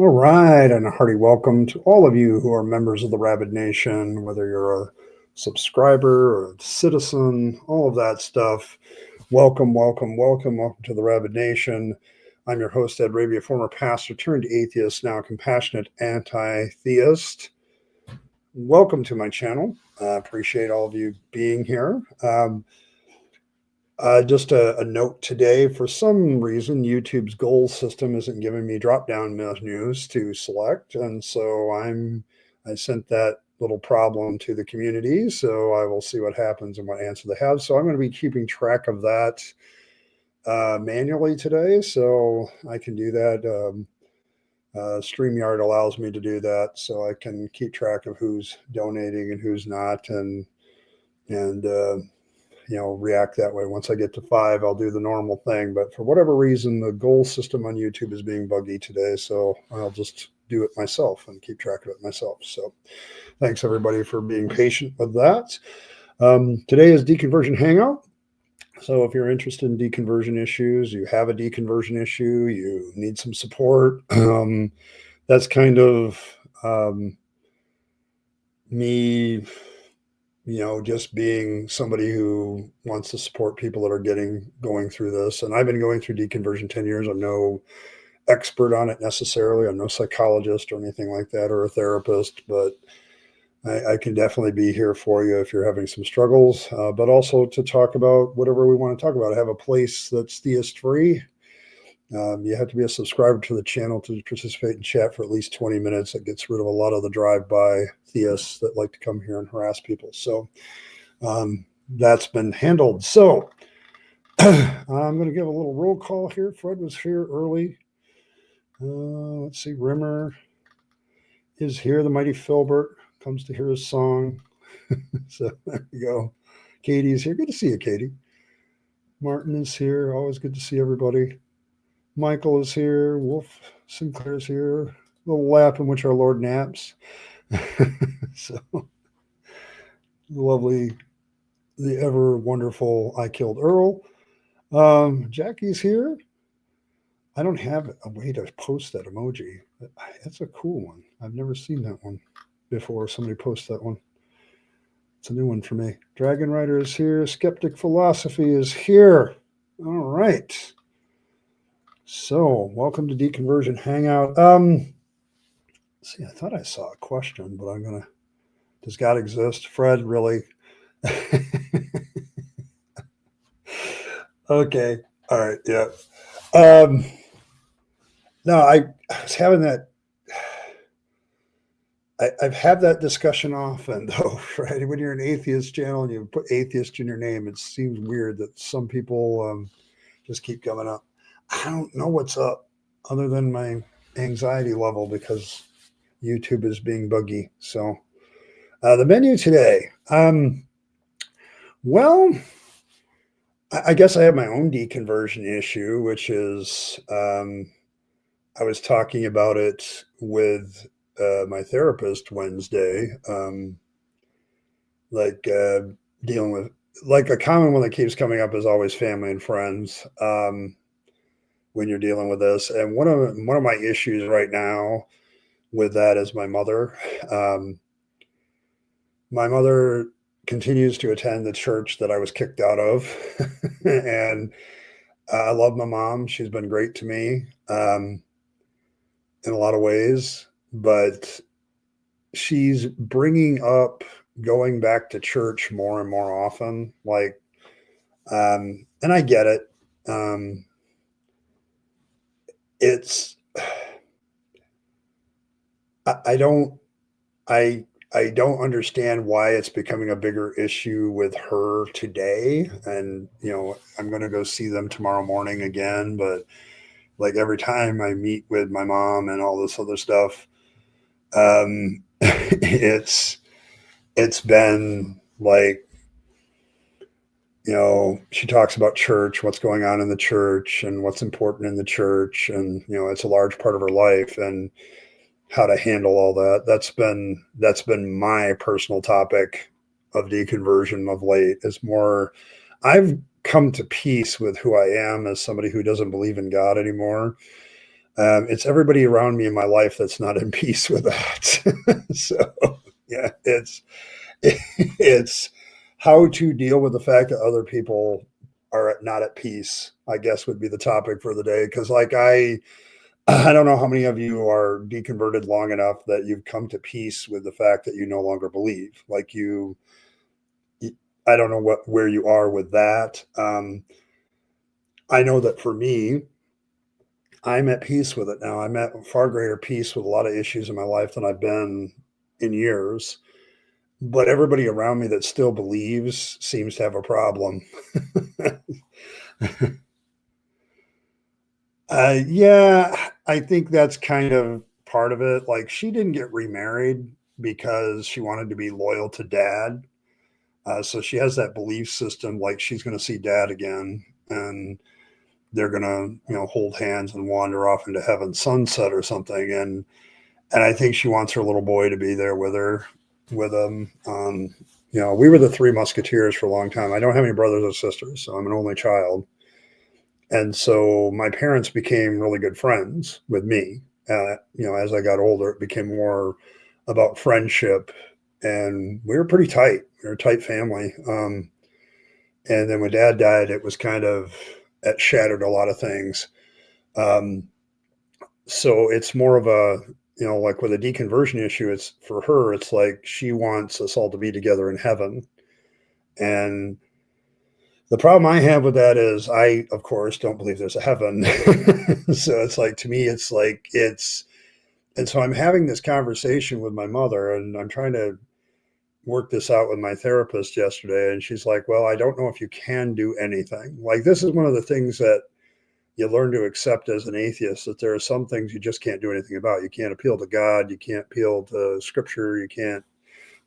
All right, and a hearty welcome to all of you who are members of the Rabyd Nation, whether you're a subscriber or a citizen, all of that stuff. Welcome, welcome, welcome, welcome to the Rabyd Nation. I'm your host, Ed Rabyd, a former pastor turned atheist, now a compassionate anti-theist. Welcome to my channel. I appreciate all of you being here. Just a note today, for some reason, YouTube's goal system isn't giving me drop-down menus to select. And so I sent that little problem to the community. So I will see what happens and what answer they have. So I'm going to be keeping track of that manually today. So I can do that. StreamYard allows me to do that. So I can keep track of who's donating and who's not. And react that way. Once I get to 5, I'll do the normal thing. But for whatever reason, the goal system on YouTube is being buggy today. So I'll just do it myself and keep track of it myself. So thanks everybody for being patient with that. Today is Deconversion Hangout. So if you're interested in deconversion issues, you have a deconversion issue, you need some support, that's kind of me, just being somebody who wants to support people that are going through this. And I've been going through deconversion 10 years. I'm no expert on it necessarily. I'm no psychologist or anything like that, or a therapist, but I can definitely be here for you if you're having some struggles, but also to talk about whatever we want to talk about. I have a place that's theist free. You have to be a subscriber to the channel to participate in chat for at least 20 minutes. It gets rid of a lot of the drive-by theists that like to come here and harass people. So that's been handled. So I'm going to give a little roll call here. Fred was here early. Let's see. Rimmer is here. The mighty Philbert comes to hear his song. So there you go. Katie's here. Good to see you, Katie. Martin is here. Always good to see everybody. Michael is here. Wolf Sinclair's here. A little lap in which our Lord naps. So lovely, the ever wonderful I Killed Earl. Jackie's here. I don't have a way to post that emoji. That's a cool one. I've never seen that one before. Somebody post that one. It's a new one for me. Dragon Rider is here. Skeptic Philosophy is here. All right. So, welcome to Deconversion Hangout. See, I thought I saw a question, but does God exist? Fred, really? Okay. All right. Yeah. No, I was having that. I've had that discussion often, though, right? When you're an atheist channel and you put atheist in your name, it seems weird that some people just keep coming up. I don't know what's up other than my anxiety level because YouTube is being buggy. So the menu today. Well, I guess I have my own deconversion issue, which is I was talking about it with my therapist Wednesday, dealing with a common one that keeps coming up is always family and friends. When you're dealing with this. And one of my issues right now with that is my mother. My mother continues to attend the church that I was kicked out of. And I love my mom. She's been great to me in a lot of ways, but she's bringing up going back to church more and more often. And I get it. I don't understand why it's becoming a bigger issue with her today. And, I'm going to go see them tomorrow morning again. But every time I meet with my mom and all this other stuff, it's been she talks about church, what's going on in the church and what's important in the church. And, it's a large part of her life and how to handle all that. That's been my personal topic of deconversion of late. Is more, I've come to peace with who I am as somebody who doesn't believe in God anymore. It's everybody around me in my life that's not in peace with that. So yeah, it's how to deal with the fact that other people are not at peace, I guess would be the topic for the day. Because like I don't know how many of you are deconverted long enough that you've come to peace with the fact that you no longer believe. Like I don't know where you are with that. I know that for me, I'm at peace with it now. I'm at far greater peace with a lot of issues in my life than I've been in years. But everybody around me that still believes seems to have a problem. Yeah, I think that's kind of part of it. Like, she didn't get remarried because she wanted to be loyal to dad. So she has that belief system, like she's going to see dad again, and they're going to, hold hands and wander off into heaven sunset or something. And I think she wants her little boy to be there with her, with him. We were the Three Musketeers for a long time. I don't have any brothers or sisters, so I'm an only child. And so my parents became really good friends with me. As I got older, it became more about friendship, and we were pretty tight. We were a tight family. And then when dad died, it was kind of, it shattered a lot of things. Um, so it's more of a, like with a deconversion issue, it's for her, it's like she wants us all to be together in heaven. And the problem I have with that is I, of course, don't believe there's a heaven. So it's like, to me, it's like, and so I'm having this conversation with my mother, and I'm trying to work this out with my therapist yesterday. And she's like, well, I don't know if you can do anything. Like, this is one of the things that you learn to accept as an atheist, that there are some things you just can't do anything about. You can't appeal to God. You can't appeal to scripture. You can't,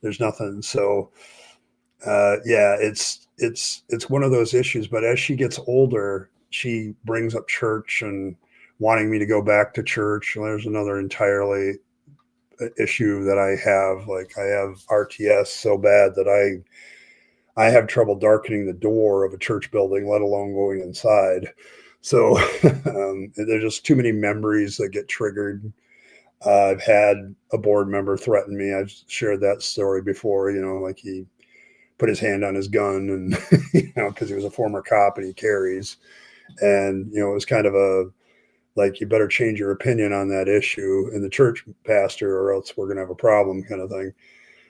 there's nothing. So, yeah, it's one of those issues. But as she gets older, she brings up church and wanting me to go back to church. There's another entirely issue that I have. Like, I have RTS so bad that I have trouble darkening the door of a church building, let alone going inside. So there's just too many memories that get triggered. I've had a board member threaten me. I've shared that story before. Like, he put his hand on his gun, and because he was a former cop and he carries, and it was kind of a, like, you better change your opinion on that issue in the church, pastor, or else we're going to have a problem, kind of thing.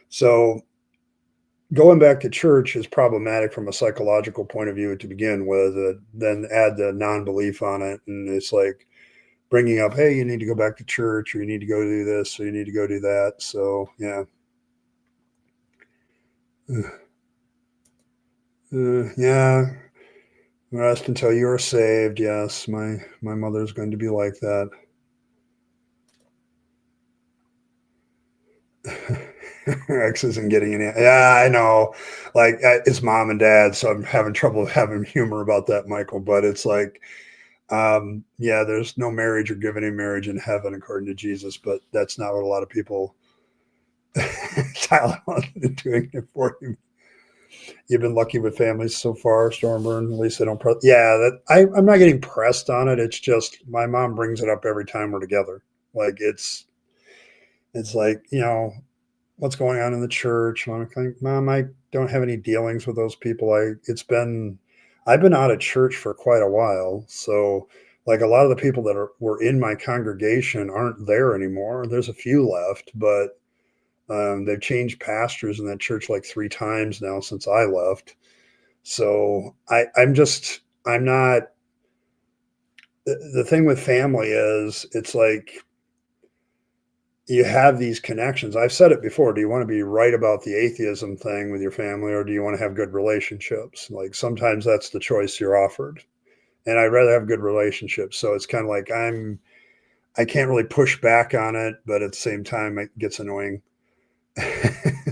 So going back to church is problematic from a psychological point of view to begin with. Then add the non-belief on it, and it's like bringing up, hey, you need to go back to church, or you need to go do this, or you need to go do that. So yeah. Yeah, rest until you are saved. Yes, my mother's going to be like that. X isn't getting any. Yeah, I know. Like, it's mom and dad, so I'm having trouble having humor about that, Michael. But it's like, yeah, there's no marriage or given in marriage in heaven according to Jesus, but that's not what a lot of people. Tyler doing it for you. You've been lucky with families so far, Stormburn. At least they don't. Yeah, I'm not getting pressed on it. It's just my mom brings it up every time we're together. Like, it's like, what's going on in the church. I'm like, Mom, I don't have any dealings with those people. I've been out of church for quite a while. So, like, a lot of the people that were in my congregation aren't there anymore. There's a few left, but they've changed pastors in that church like 3 times now since I left. So I'm not, the thing with family is, it's like, you have these connections. I've said it before. Do you want to be right about the atheism thing with your family, or do you want to have good relationships? Like, sometimes that's the choice you're offered. And I'd rather have good relationships. So it's kind of like, I can't really push back on it, but at the same time, it gets annoying.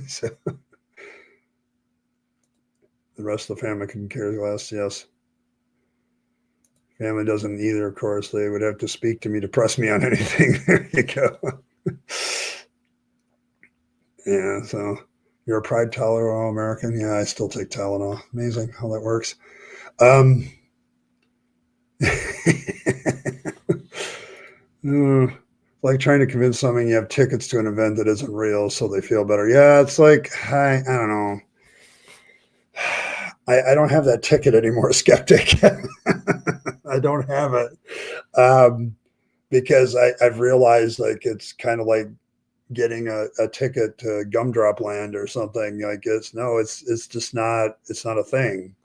So the rest of the family can care less. Yes. Family doesn't either, of course. They would have to speak to me to press me on anything. There you go. Yeah, so you're a Pride Tylenol American? Yeah, I still take Tylenol. Amazing how that works. Um, Like trying to convince someone you have tickets to an event that isn't real so they feel better. Yeah, it's like, I don't know. I don't have that ticket anymore, skeptic. I don't have it. Because I've realized like it's kind of like getting a ticket to Gumdrop Land or something. Like it's just not, it's not a thing.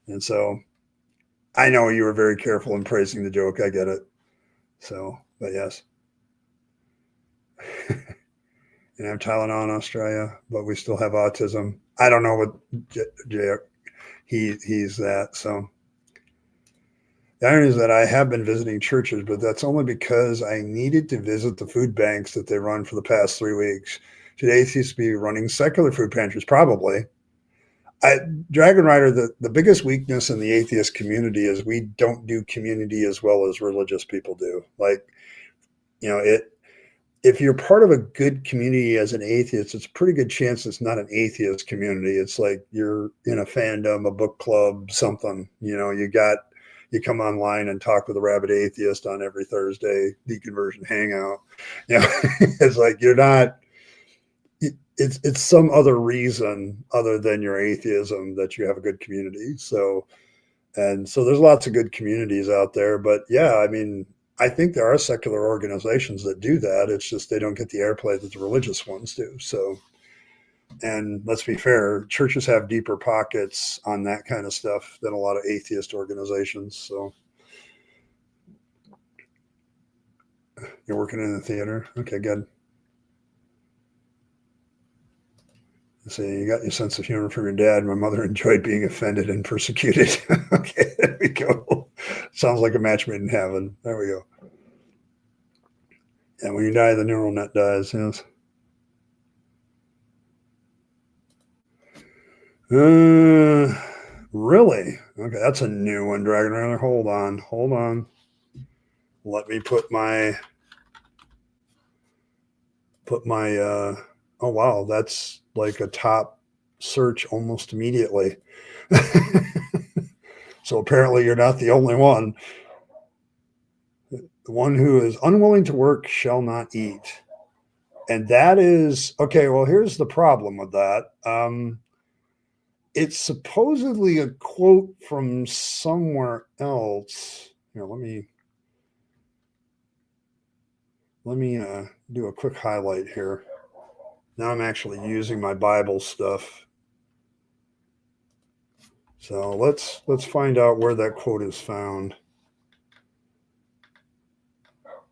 And so I know you were very careful in praising the joke. I get it. So, but yes. And I have Tylenol in Australia, but we still have autism. I don't know what he's that. So the irony is that I have been visiting churches, but that's only because I needed to visit the food banks that they run for the past 3 weeks. Should atheists be running secular food pantries? Probably. Dragon Rider, the biggest weakness in the atheist community is we don't do community as well as religious people do. Like, if you're part of a good community as an atheist, it's a pretty good chance it's not an atheist community. It's like you're in a fandom, a book club, something. You come online and talk with a rabid atheist on every Thursday, Deconversion Hangout. It's like you're not. It's some other reason other than your atheism that you have a good community. So there's lots of good communities out there. But yeah, I mean, I think there are secular organizations that do that. It's just they don't get the airplay that the religious ones do. So, and let's be fair, churches have deeper pockets on that kind of stuff than a lot of atheist organizations. So, you're working in the theater? Okay, good. See, you got your sense of humor from your dad. My mother enjoyed being offended and persecuted. Okay, there we go. Sounds like a match made in heaven. There we go. And when you die, the neural net dies. Yes. Really? Okay, that's a new one, Dragon Rider. Hold on. Let me put my. Oh wow, that's like a top search almost immediately. So apparently, you're not the only one. The one who is unwilling to work shall not eat. And that is okay. Well, here's the problem with that. It's supposedly a quote from somewhere else. Here, let me do a quick highlight here. Now I'm actually using my Bible stuff. So let's find out where that quote is found.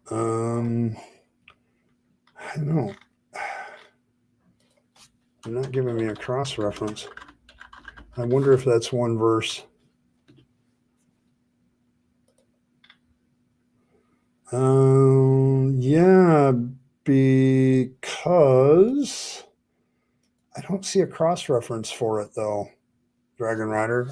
I don't know. They're not giving me a cross reference. I wonder if that's one verse. Yeah, because I don't see a cross reference for it though, Dragon Rider.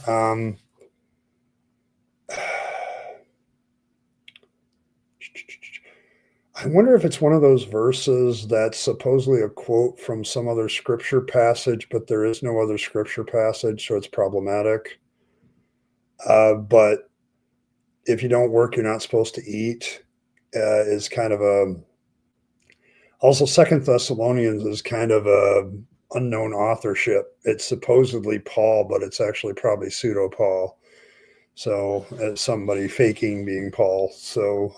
I wonder if it's one of those verses that's supposedly a quote from some other scripture passage, but there is no other scripture passage, so it's problematic. But if you don't work, you're not supposed to eat. Is kind of a also Second Thessalonians is kind of a unknown authorship. It's supposedly Paul, but it's actually probably pseudo Paul. So somebody faking being Paul. So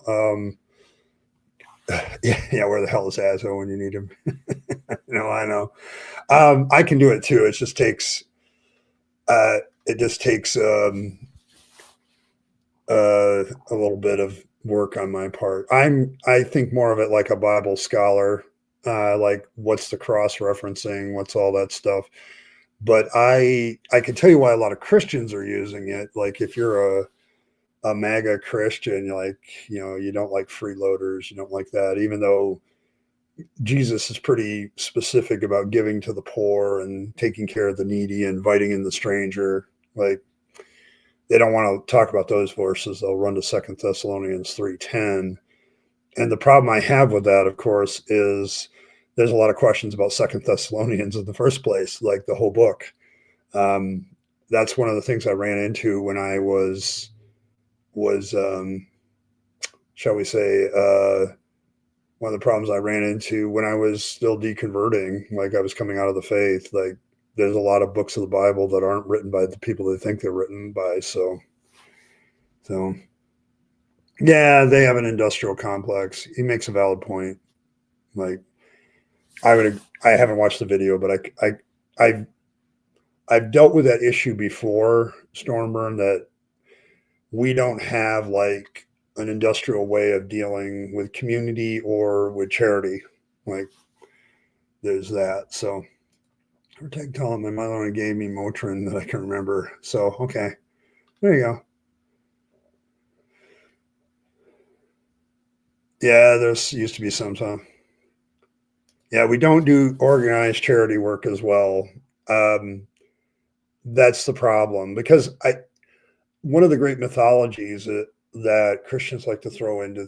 yeah, where the hell is Azo when you need him? No, I know. I can do it too. It just takes a little bit of work on my part. I think more of it like a Bible scholar, like what's the cross referencing, what's all that stuff. But I can tell you why a lot of Christians are using it. Like if you're a MAGA Christian, you don't like freeloaders, you don't like that, even though Jesus is pretty specific about giving to the poor and taking care of the needy, inviting in the stranger. Like they don't want to talk about those verses. They'll run to Second Thessalonians 3:10. And the problem I have with that, of course, is there's a lot of questions about Second Thessalonians in the first place, like the whole book. That's one of the things I ran into when I was shall we say, one of the problems I ran into when I was still deconverting, like I was coming out of the faith, like there's a lot of books of the Bible that aren't written by the people they think they're written by. So yeah, they have an industrial complex. He makes a valid point. Like I haven't watched the video, but I've dealt with that issue before, Stormburn, that we don't have like an industrial way of dealing with community or with charity. Like there's that. So protect telling my mother only gave me Motrin that I can remember. So okay. There you go. Yeah, there's used to be some time. Yeah, we don't do organized charity work as well. Um, that's the problem because one of the great mythologies that Christians like to throw into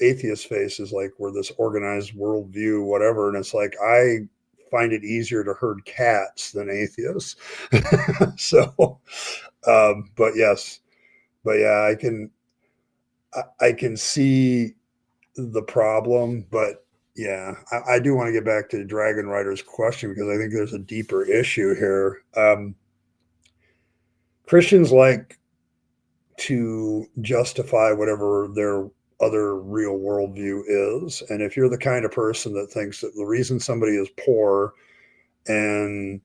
atheist faces, like we're this organized worldview, whatever. And it's like, I find it easier to herd cats than atheists. So, but yes, but yeah, I can see the problem, but yeah, I do want to get back to Dragon Rider's question because I think there's a deeper issue here. Christians like to justify whatever their other real worldview is. And if you're the kind of person that thinks that the reason somebody is poor and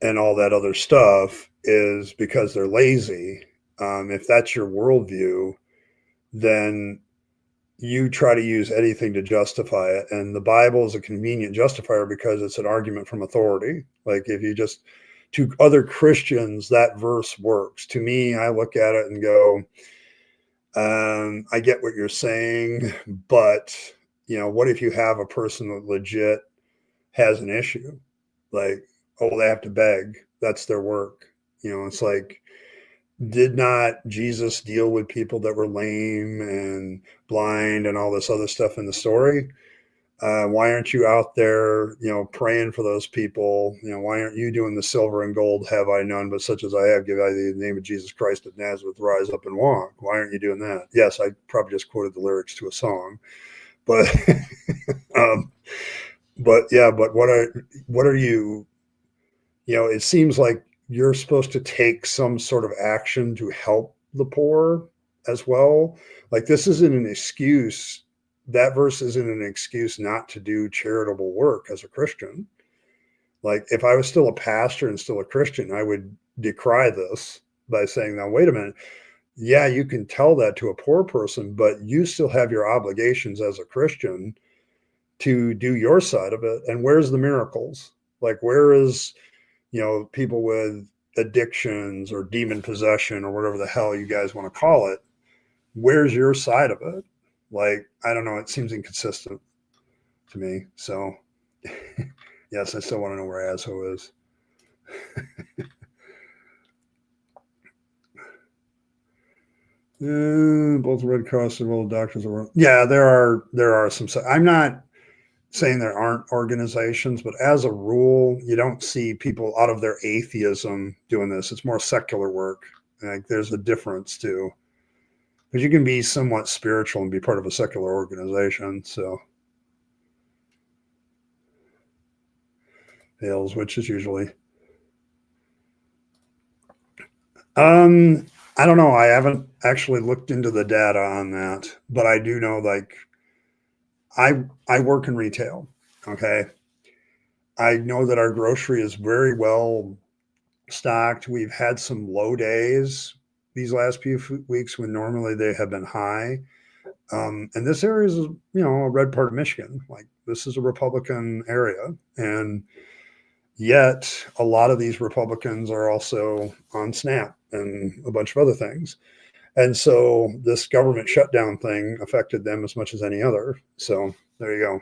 all that other stuff is because they're lazy, if that's your worldview, then you try to use anything to justify it. And the Bible is a convenient justifier because it's an argument from authority. Like if you just, to other Christians, that verse works. To me, I look at it and go, I get what you're saying, but what if you have a person that legit has an issue? Like, oh, they have to beg. That's their work. It's like, did not Jesus deal with people that were lame and blind and all this other stuff in the story? Why aren't you out there, praying for those people? Why aren't you doing the silver and gold have I none, but such as I have, give I thee in the name of Jesus Christ of Nazareth, rise up and walk. Why aren't you doing that? Yes, I probably just quoted the lyrics to a song, but, but what are you, it seems like you're supposed to take some sort of action to help the poor as well. Like this isn't an excuse. That verse isn't an excuse not to do charitable work as a Christian. Like if I was still a pastor and still a Christian, I would decry this by saying, now, wait a minute. Yeah, you can tell that to a poor person, but you still have your obligations as a Christian to do your side of it. And where's the miracles? Like, where is, people with addictions or demon possession or whatever the hell you guys want to call it? Where's your side of it? Like, I don't know. It seems inconsistent to me. So, yes, I still want to know where Asho is. Both Red Cross and World Doctors are. Yeah, there are some. I'm not saying there aren't organizations, but as a rule, you don't see people out of their atheism doing this. It's more secular work. Like there's a difference too, because you can be somewhat spiritual and be part of a secular organization. So, fails, which is usually. I don't know. I haven't actually looked into the data on that, but I do know, like, I work in retail. Okay. I know that our grocery is very well stocked. We've had some low days these last few weeks when normally they have been high. And this area is, a red part of Michigan. Like this is a Republican area. And yet a lot of these Republicans are also on SNAP and a bunch of other things. And so this government shutdown thing affected them as much as any other. So there you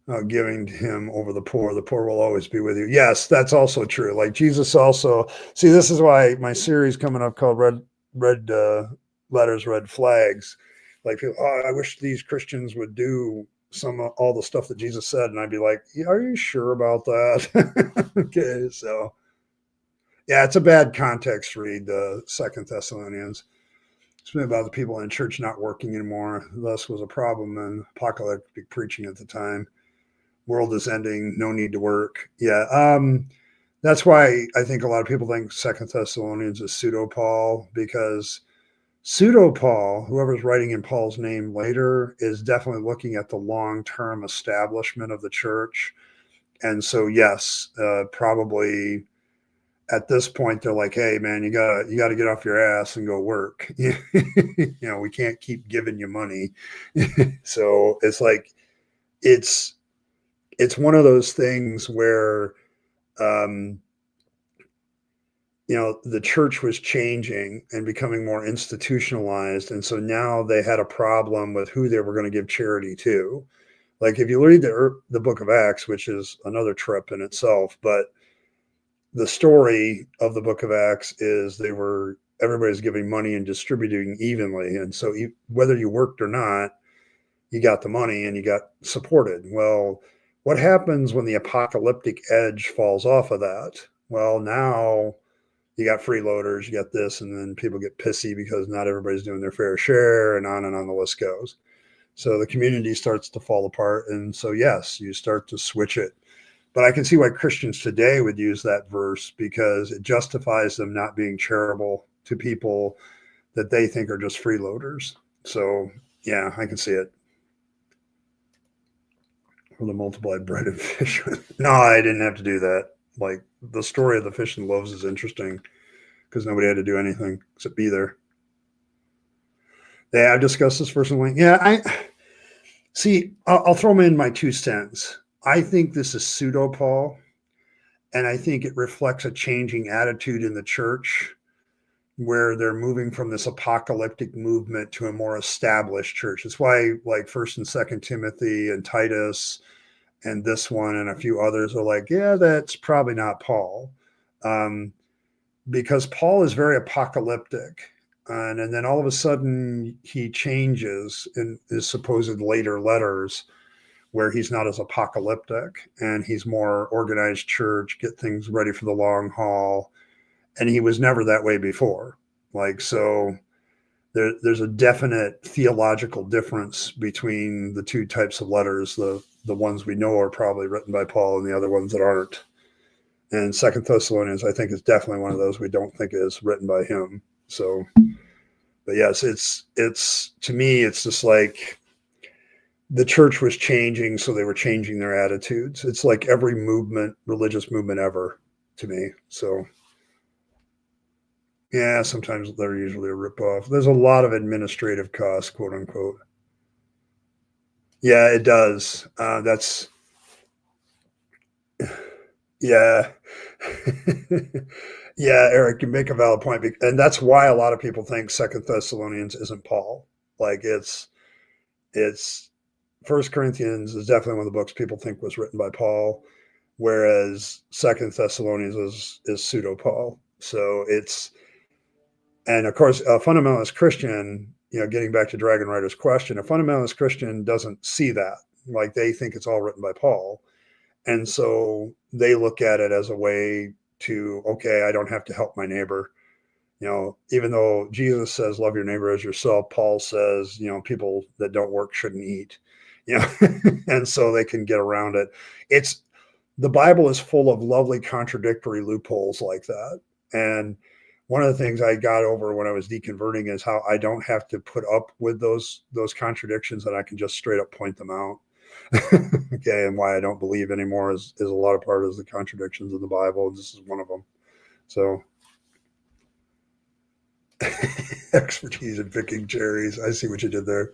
go. Giving to him over the poor will always be with you. Yes, that's also true. Like Jesus also, see, this is why my series coming up called Red Letters, Red Flags. Like, I wish these Christians would do all the stuff that Jesus said. And I'd be like, yeah, are you sure about that? Okay. So yeah, it's a bad context read, Second Thessalonians. something about the people in church not working anymore. Thus was a problem in apocalyptic preaching at the time. World is ending, no need to work. Yeah. That's why I think a lot of people think Second Thessalonians is pseudo Paul, because pseudo Paul, whoever's writing in Paul's name later, is definitely looking at the long-term establishment of the church. And so, yes, probably at this point they're like, hey man, you gotta get off your ass and go work. We can't keep giving you money. So it's like it's one of those things where um the church was changing and becoming more institutionalized, and so now they had a problem with who they were going to give charity to. Like if you read the book of Acts, which is another trip in itself, but the story of the book of Acts is everybody's giving money and distributing evenly. And so whether you worked or not, you got the money and you got supported. Well, what happens when the apocalyptic edge falls off of that? Well, now you got freeloaders, you got this, and then people get pissy because not everybody's doing their fair share, and on the list goes. So the community starts to fall apart. And so, yes, you start to switch it. But I can see why Christians today would use that verse, because it justifies them not being charitable to people that they think are just freeloaders. So, yeah, I can see it. For the multiplied bread and fish. No, I didn't have to do that. Like, the story of the fish and loaves is interesting because nobody had to do anything except be there. Yeah, I've discussed this personally. Yeah, I'll throw in my 2 cents. I think this is pseudo Paul, and I think it reflects a changing attitude in the church where they're moving from this apocalyptic movement to a more established church. That's why like 1st and 2nd Timothy and Titus and this one and a few others are like, yeah, that's probably not Paul. Because Paul is very apocalyptic. And then all of a sudden he changes in his supposed later letters, where he's not as apocalyptic and he's more organized church, get things ready for the long haul. And he was never that way before. Like, so there's a definite theological difference between the 2 types of letters. The ones we know are probably written by Paul and the other ones that aren't. And Second Thessalonians, I think, is definitely one of those we don't think is written by him. So, but yes, it's to me, it's just like the church was changing, so they were changing their attitudes. It's like every religious movement ever to me. So, yeah, sometimes they're usually a ripoff. There's a lot of administrative costs, quote unquote. Yeah, it does. That's, yeah. Yeah, Eric, you make a valid point. And that's why a lot of people think Second Thessalonians isn't Paul. Like it's First Corinthians is definitely one of the books people think was written by Paul, whereas Second Thessalonians is pseudo Paul. So and of course, a fundamentalist Christian, getting back to Dragon Rider's question, a fundamentalist Christian doesn't see that. Like they think it's all written by Paul. And so they look at it as a way to, okay, I don't have to help my neighbor. Even though Jesus says, love your neighbor as yourself, Paul says, people that don't work shouldn't eat, and so they can get around it. The Bible is full of lovely contradictory loopholes like that. And one of the things I got over when I was deconverting is how I don't have to put up with those contradictions, and I can just straight up point them out. Okay, and why I don't believe anymore is a lot of part of the contradictions in the Bible. This is one of them. So expertise in picking cherries. I see what you did there.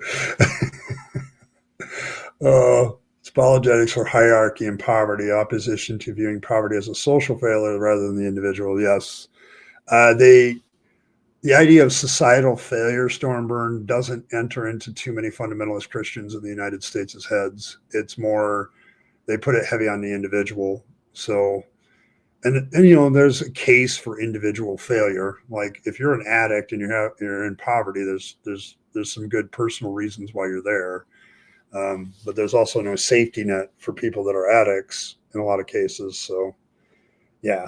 It's apologetics for hierarchy and poverty, opposition to viewing poverty as a social failure rather than the individual. Yes. The idea of societal failure, Stormburn, doesn't enter into too many fundamentalist Christians in the United States' heads. It's more, they put it heavy on the individual. So, and there's a case for individual failure. Like if you're an addict and you're in poverty, there's some good personal reasons why you're there. But there's also no safety net for people that are addicts in a lot of cases. So, yeah.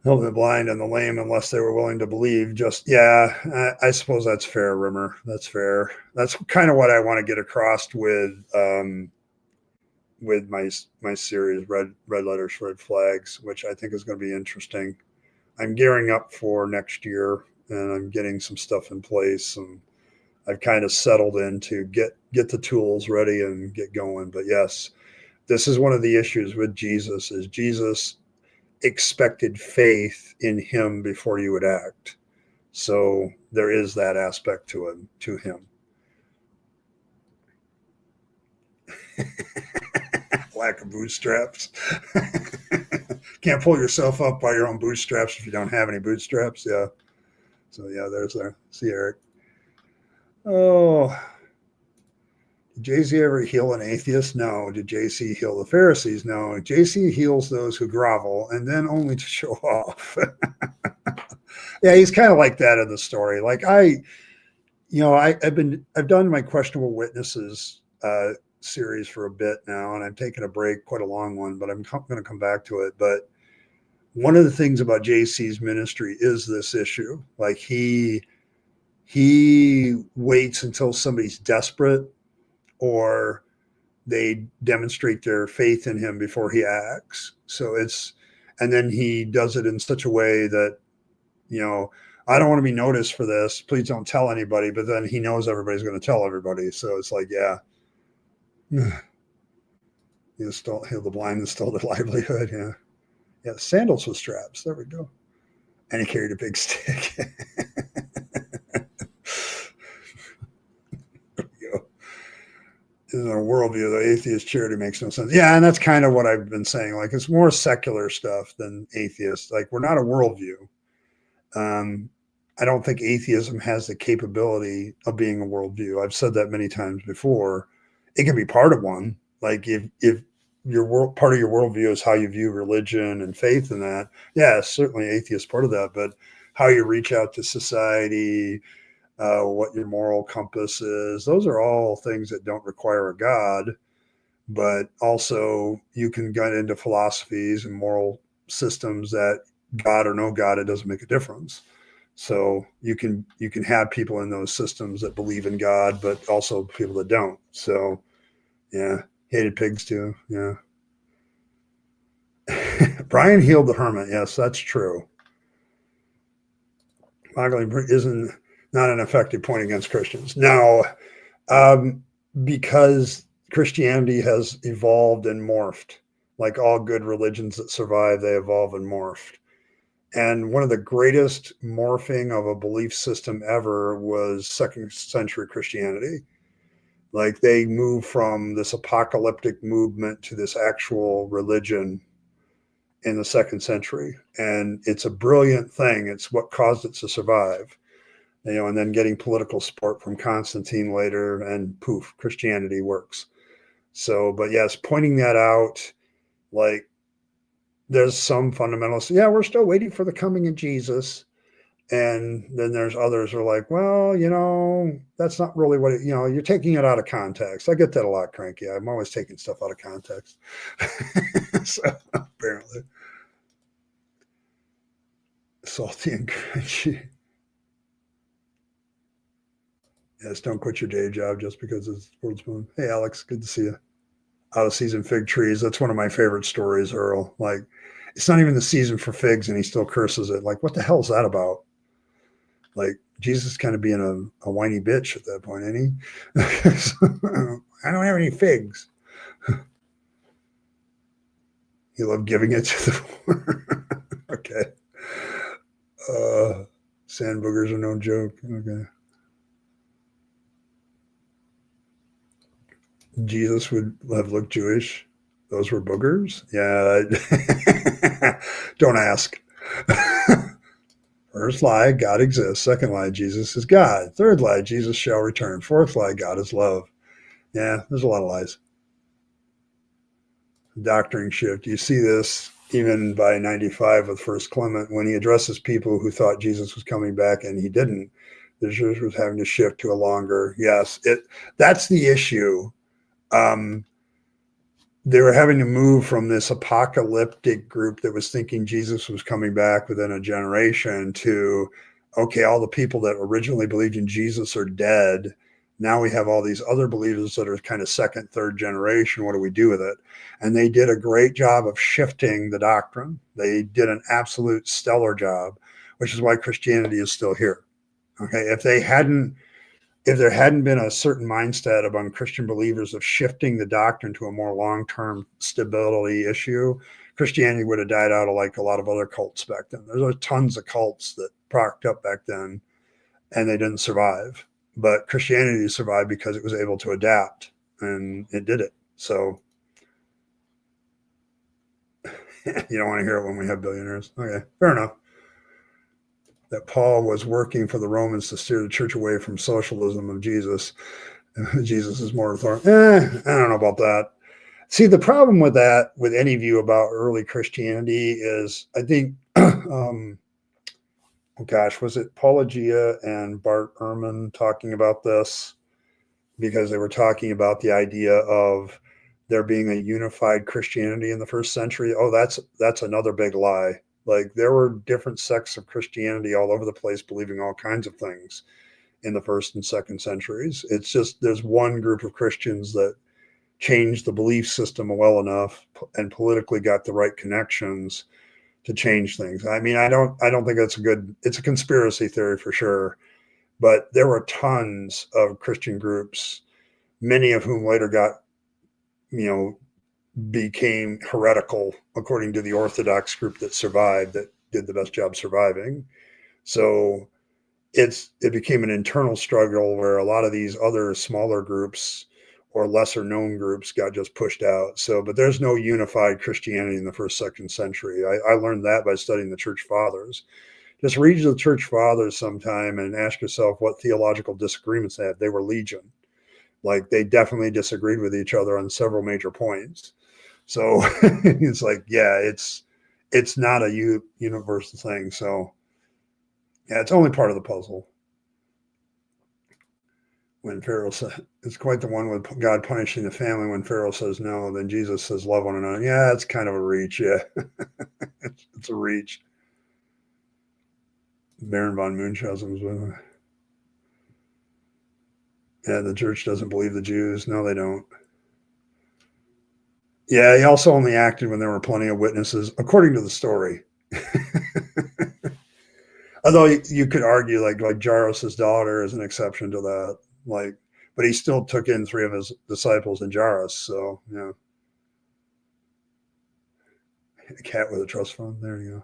help the blind and the lame unless they were willing to believe. Just, yeah, I suppose that's fair, Rimmer. That's fair. That's kind of what I want to get across with my series, Red Letters, Red Flags, which I think is going to be interesting. I'm gearing up for next year, and I'm getting some stuff in place, and I've kind of settled in to get the tools ready and get going. But yes, this is one of the issues with Jesus. Is Jesus expected faith in him before you would act. So there is that aspect to him. Lack of bootstraps. Can't pull yourself up by your own bootstraps if you don't have any bootstraps. Yeah. So yeah, there's there. See, Eric. Oh, did JC ever heal an atheist? No. Did JC heal the Pharisees? No. JC heals those who grovel, and then only to show off. Yeah, he's kind of like that in the story. Like I've done my questionable witnesses series for a bit now, and I'm taking a break, quite a long one, but I'm going to come back to it. But one of the things about JC's ministry is this issue. Like he waits until somebody's desperate or they demonstrate their faith in him before he acts. So and then he does it in such a way that, I don't want to be noticed for this. Please don't tell anybody. But then he knows everybody's going to tell everybody. So it's like, yeah. Heal the blind and stole their livelihood. Yeah. Yeah. Sandals with straps. There we go. And he carried a big stick. There we go. In our worldview, the atheist charity makes no sense. Yeah. And that's kind of what I've been saying. Like, it's more secular stuff than atheist. Like, we're not a worldview. I don't think atheism has the capability of being a worldview. I've said that many times before. It can be part of one. Like if part of your worldview is how you view religion and faith in that, yeah, certainly atheist part of that. But how you reach out to society, what your moral compass is, those are all things that don't require a God. But also you can get into philosophies and moral systems that God or no God, it doesn't make a difference. So you can have people in those systems that believe in God, but also people that don't. So yeah, hated pigs too. Yeah. Brian healed the hermit. Yes, that's true. Modeling isn't not an effective point against Christians. No, because Christianity has evolved and morphed. Like all good religions that survive, they evolve and morphed. And one of the greatest morphing of a belief system ever was second century Christianity. Like they moved from this apocalyptic movement to this actual religion in the second century. And it's a brilliant thing. It's what caused it to survive, and then getting political support from Constantine later, and poof, Christianity works. So, but yes, pointing that out, like there's some fundamentalists, yeah, we're still waiting for the coming of Jesus. And then there's others who are like, well, that's not really what you're taking it out of context. I get that a lot, Cranky. I'm always taking stuff out of context. So apparently. Salty and crunchy. Yes, don't quit your day job just because it's World's Moon. Hey, Alex, good to see you. Out of season fig trees. That's one of my favorite stories, Earl. Like, it's not even the season for figs and he still curses it. Like, what the hell is that about? Like, Jesus kind of being a whiny bitch at that point, ain't he? I don't have any figs. You love giving it to the poor. Okay. Sand boogers are no joke. Okay. Jesus would have looked Jewish. Those were boogers? Yeah. Don't ask. First lie, God exists. Second lie, Jesus is God. Third lie, Jesus shall return. Fourth lie, God is love. Yeah, there's a lot of lies. Doctrine shift. You see this even by 95 with First Clement when he addresses people who thought Jesus was coming back and he didn't. The church was having to shift to a longer. Yes, that's the issue. they were having to move from this apocalyptic group that was thinking Jesus was coming back within a generation to, okay, all the people that originally believed in Jesus are dead. Now we have all these other believers that are kind of second, third generation. What do we do with it? And they did a great job of shifting the doctrine. They did an absolute stellar job, which is why Christianity is still here. Okay. If there hadn't been a certain mindset among Christian believers of shifting the doctrine to a more long-term stability issue, Christianity would have died out of like a lot of other cults back then. There's tons of cults that propped up back then and they didn't survive. But Christianity survived because it was able to adapt, and it did it. So you don't want to hear it when we have billionaires. Okay, fair enough. That Paul was working for the Romans to steer the church away from socialism of Jesus. Jesus is more authority. I don't know about that. See, the problem with that, with any view about early Christianity, is I think, oh gosh, was it Paulogia and Bart Ehrman talking about this? Because they were talking about the idea of there being a unified Christianity in the first century. Oh, that's another big lie. Like there were different sects of Christianity all over the place believing all kinds of things in the first and second centuries. It's just there's one group of Christians that changed the belief system well enough and politically got the right connections to change things. I mean, I don't think it's a conspiracy theory for sure, but there were tons of Christian groups, many of whom later got, became heretical according to the Orthodox group that survived, that did the best job surviving. So it became an internal struggle where a lot of these other smaller groups or lesser known groups got just pushed out. So, but there's no unified Christianity in the first, second century. I learned that by studying the church fathers. Just read the church fathers sometime and ask yourself what theological disagreements they had. They were legion. Like they definitely disagreed with each other on several major points. So it's like, yeah, it's not a universal thing. So yeah, it's only part of the puzzle. When Pharaoh said, it's quite the one with God punishing the family. When Pharaoh says no, then Jesus says love one another. Yeah, it's kind of a reach. Yeah, it's a reach. Baron von Munchausen was with him. Yeah, the church doesn't believe the Jews. No, they don't. Yeah, he also only acted when there were plenty of witnesses, according to the story. Although you could argue like Jairus' daughter is an exception to that. Like, but he still took in 3 of his disciples in Jairus. So yeah, a cat with a trust fund. There you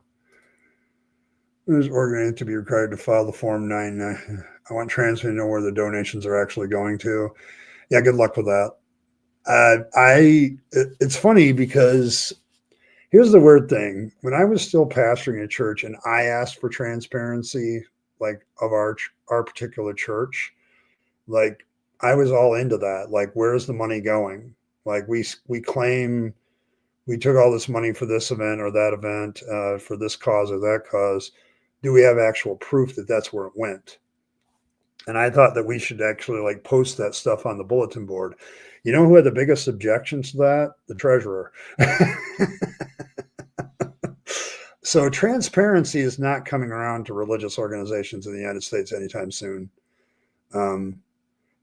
go. It is organized to be required to file the Form 9. I want transfer to know where the donations are actually going to. Yeah, good luck with that. It's funny because here's the weird thing. When I was still pastoring a church and I asked for transparency, like of our particular church, like I was all into that. Like, where's the money going? Like we claim we took all this money for this event or that event, for this cause or that cause. Do we have actual proof that that's where it went? And I thought that we should actually like post that stuff on the bulletin board. You know who had the biggest objections to that? The treasurer. So transparency is not coming around to religious organizations in the United States anytime soon.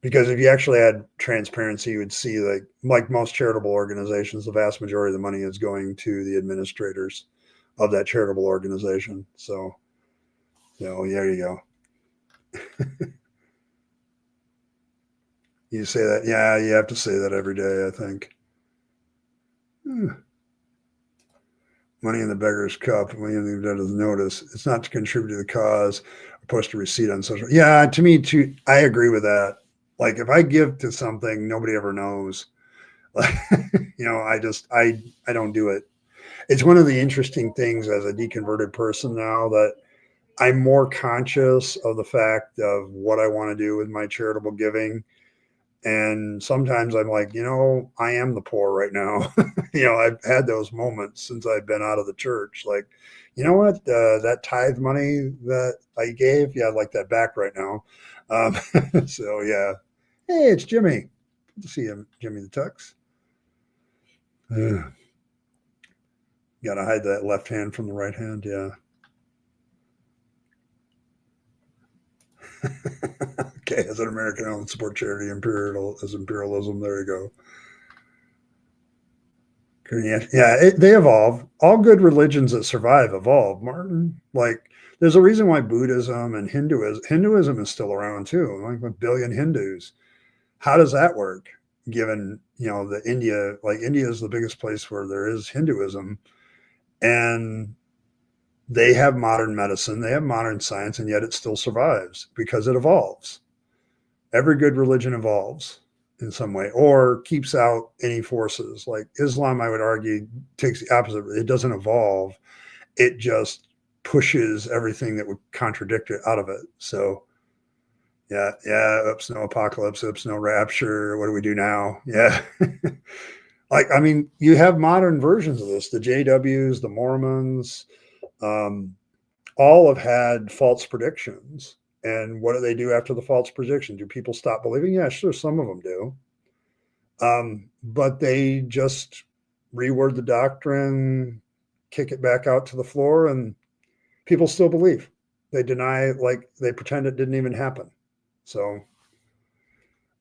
Because if you actually had transparency, you would see like most charitable organizations, the vast majority of the money is going to the administrators of that charitable organization. So there you go. You say that, yeah, you have to say that every day, I think. Money in the beggar's cup, William does notice. It's not to contribute to the cause or post a receipt on social. Yeah, to me, too, I agree with that. Like if I give to something, nobody ever knows. Like, I don't do it. It's one of the interesting things as a deconverted person now that I'm more conscious of the fact of what I want to do with my charitable giving. And sometimes I'm like, I am the poor right now. I've had those moments since I've been out of the church. Like, you know what? That tithe money that I gave, yeah, I'd like that back right now. So yeah. Hey, it's Jimmy. Good to see you, Jimmy the Tux. Got to hide that left hand from the right hand. Yeah. Okay. As an American, I don't support charity imperialism. There you go. Yeah, they evolve. All good religions that survive evolve, Martin. Like, there's a reason why Buddhism and Hinduism is still around too, like a billion Hindus. How does that work? Given, the India is the biggest place where there is Hinduism, and they have modern medicine, they have modern science, and yet it still survives because it evolves. Every good religion evolves in some way or keeps out any forces. Like Islam, I would argue, takes the opposite. It doesn't evolve, it just pushes everything that would contradict it out of it. So, yeah, oops, no apocalypse, oops, no rapture. What do we do now? Yeah. Like, I mean, you have modern versions of this, the JWs, the Mormons, um, all have had false predictions. And what do they do after the false prediction? Do people stop believing? Yeah, sure, some of them do. But they just reword the doctrine, kick it back out to the floor, and people still believe. They deny, like they pretend it didn't even happen. So,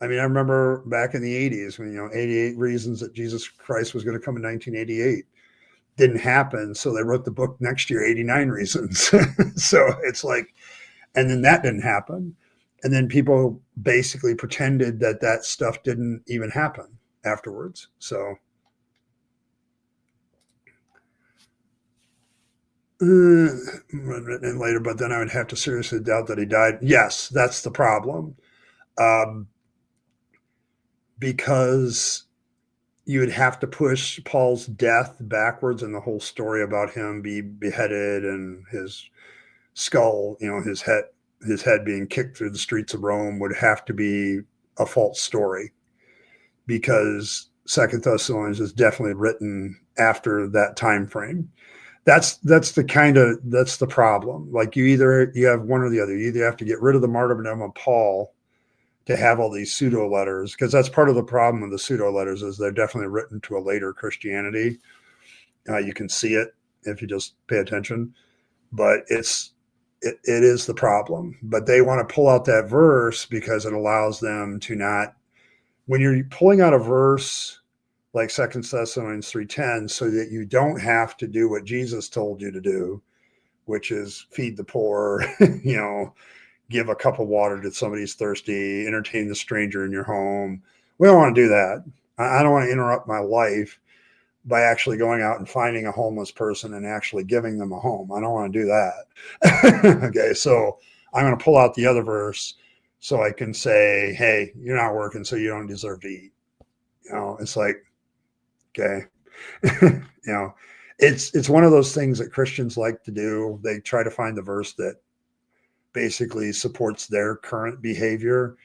I mean, I remember back in the 80s when, 88 reasons that Jesus Christ was going to come in 1988 didn't happen. So they wrote the book next year, 89 reasons. So it's like, and then that didn't happen. And then people basically pretended that that stuff didn't even happen afterwards. So, and later, but then I would have to seriously doubt that he died. Yes, that's the problem. Um, because you would have to push Paul's death backwards and the whole story about him be beheaded and his skull, his head being kicked through the streets of Rome would have to be a false story, because Second Thessalonians is definitely written after that time frame. That's the problem. Like you have one or the other. You either have to get rid of the martyrdom of Paul to have all these pseudo letters, because that's part of the problem with the pseudo letters is they're definitely written to a later Christianity. You can see it if you just pay attention, but it is the problem. But they want to pull out that verse because it allows them to not, when you're pulling out a verse like Second Thessalonians 3:10, so that you don't have to do what Jesus told you to do, which is feed the poor, give a cup of water to somebody who's thirsty, entertain the stranger in your home. We don't want to do that. I don't want to interrupt my life by actually going out and finding a homeless person and actually giving them a home. I don't want to do that. Okay, so I'm going to pull out the other verse so I can say, hey, you're not working, so you don't deserve to eat. It's like, okay. It's one of those things that Christians like to do. They try to find the verse that basically supports their current behavior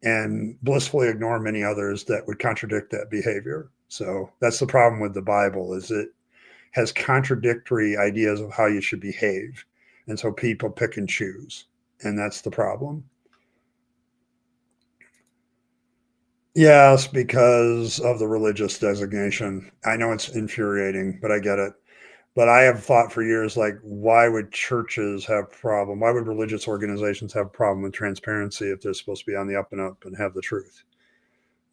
and blissfully ignore many others that would contradict that behavior. So that's the problem with the Bible, is it has contradictory ideas of how you should behave. And so people pick and choose. And that's the problem. Yes, because of the religious designation. I know it's infuriating, but I get it. But I have thought for years, like, why would churches have a problem? Why would religious organizations have a problem with transparency if they're supposed to be on the up and up and have the truth?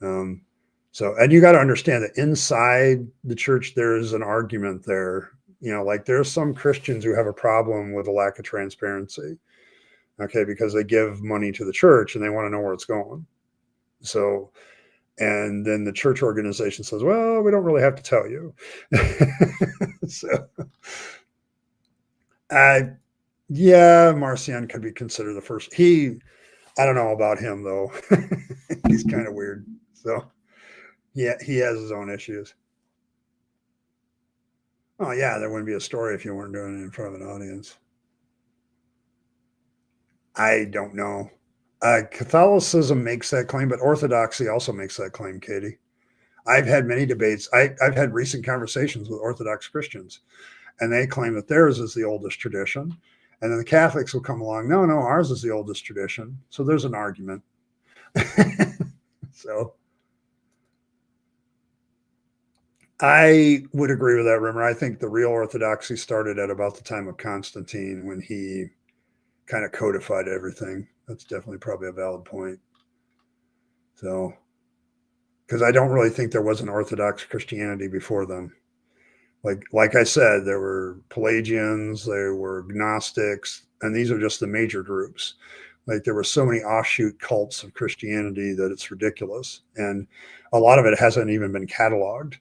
Um, and you got to understand that inside the church, there is an argument there. Like there's some Christians who have a problem with a lack of transparency. Okay, because they give money to the church and they want to know where it's going. So, and then the church organization says, well, we don't really have to tell you. So, yeah, Marcion could be considered the first. I don't know about him though. He's kind of weird. So, yeah, he has his own issues. Oh yeah, there wouldn't be a story if you weren't doing it in front of an audience. I don't know. Catholicism makes that claim, but Orthodoxy also makes that claim, Katie. I've had many debates. I've had recent conversations with Orthodox Christians, and they claim that theirs is the oldest tradition. And then the Catholics will come along. No, ours is the oldest tradition. So there's an argument. So I would agree with that, Rimmer. I think the real orthodoxy started at about the time of Constantine when he kind of codified everything. That's definitely probably a valid point. So, because I don't really think there was an Orthodox Christianity before then. Like I said, there were Pelagians, there were Gnostics, and these are just the major groups. Like there were so many offshoot cults of Christianity that it's ridiculous, and a lot of it hasn't even been cataloged.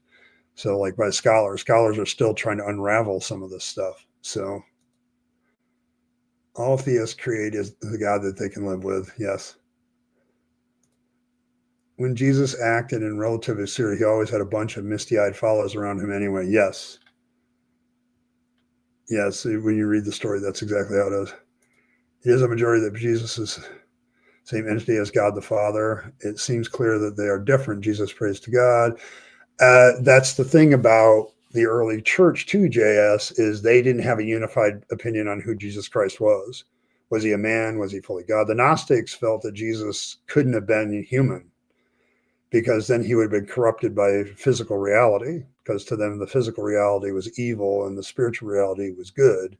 So, like by scholars are still trying to unravel some of this stuff. So, all theists create is the God that they can live with. Yes. When Jesus acted in relative austerity, he always had a bunch of misty-eyed followers around him anyway. Yes. Yes. When you read the story, that's exactly how it is. It is a majority that Jesus is same entity as God the Father. It seems clear that they are different. Jesus prays to God. That's the thing about the early church too, JS, is they didn't have a unified opinion on who Jesus Christ was. Was he a man? Was he fully God? The Gnostics felt that Jesus couldn't have been human because then he would have been corrupted by physical reality, because to them the physical reality was evil and the spiritual reality was good.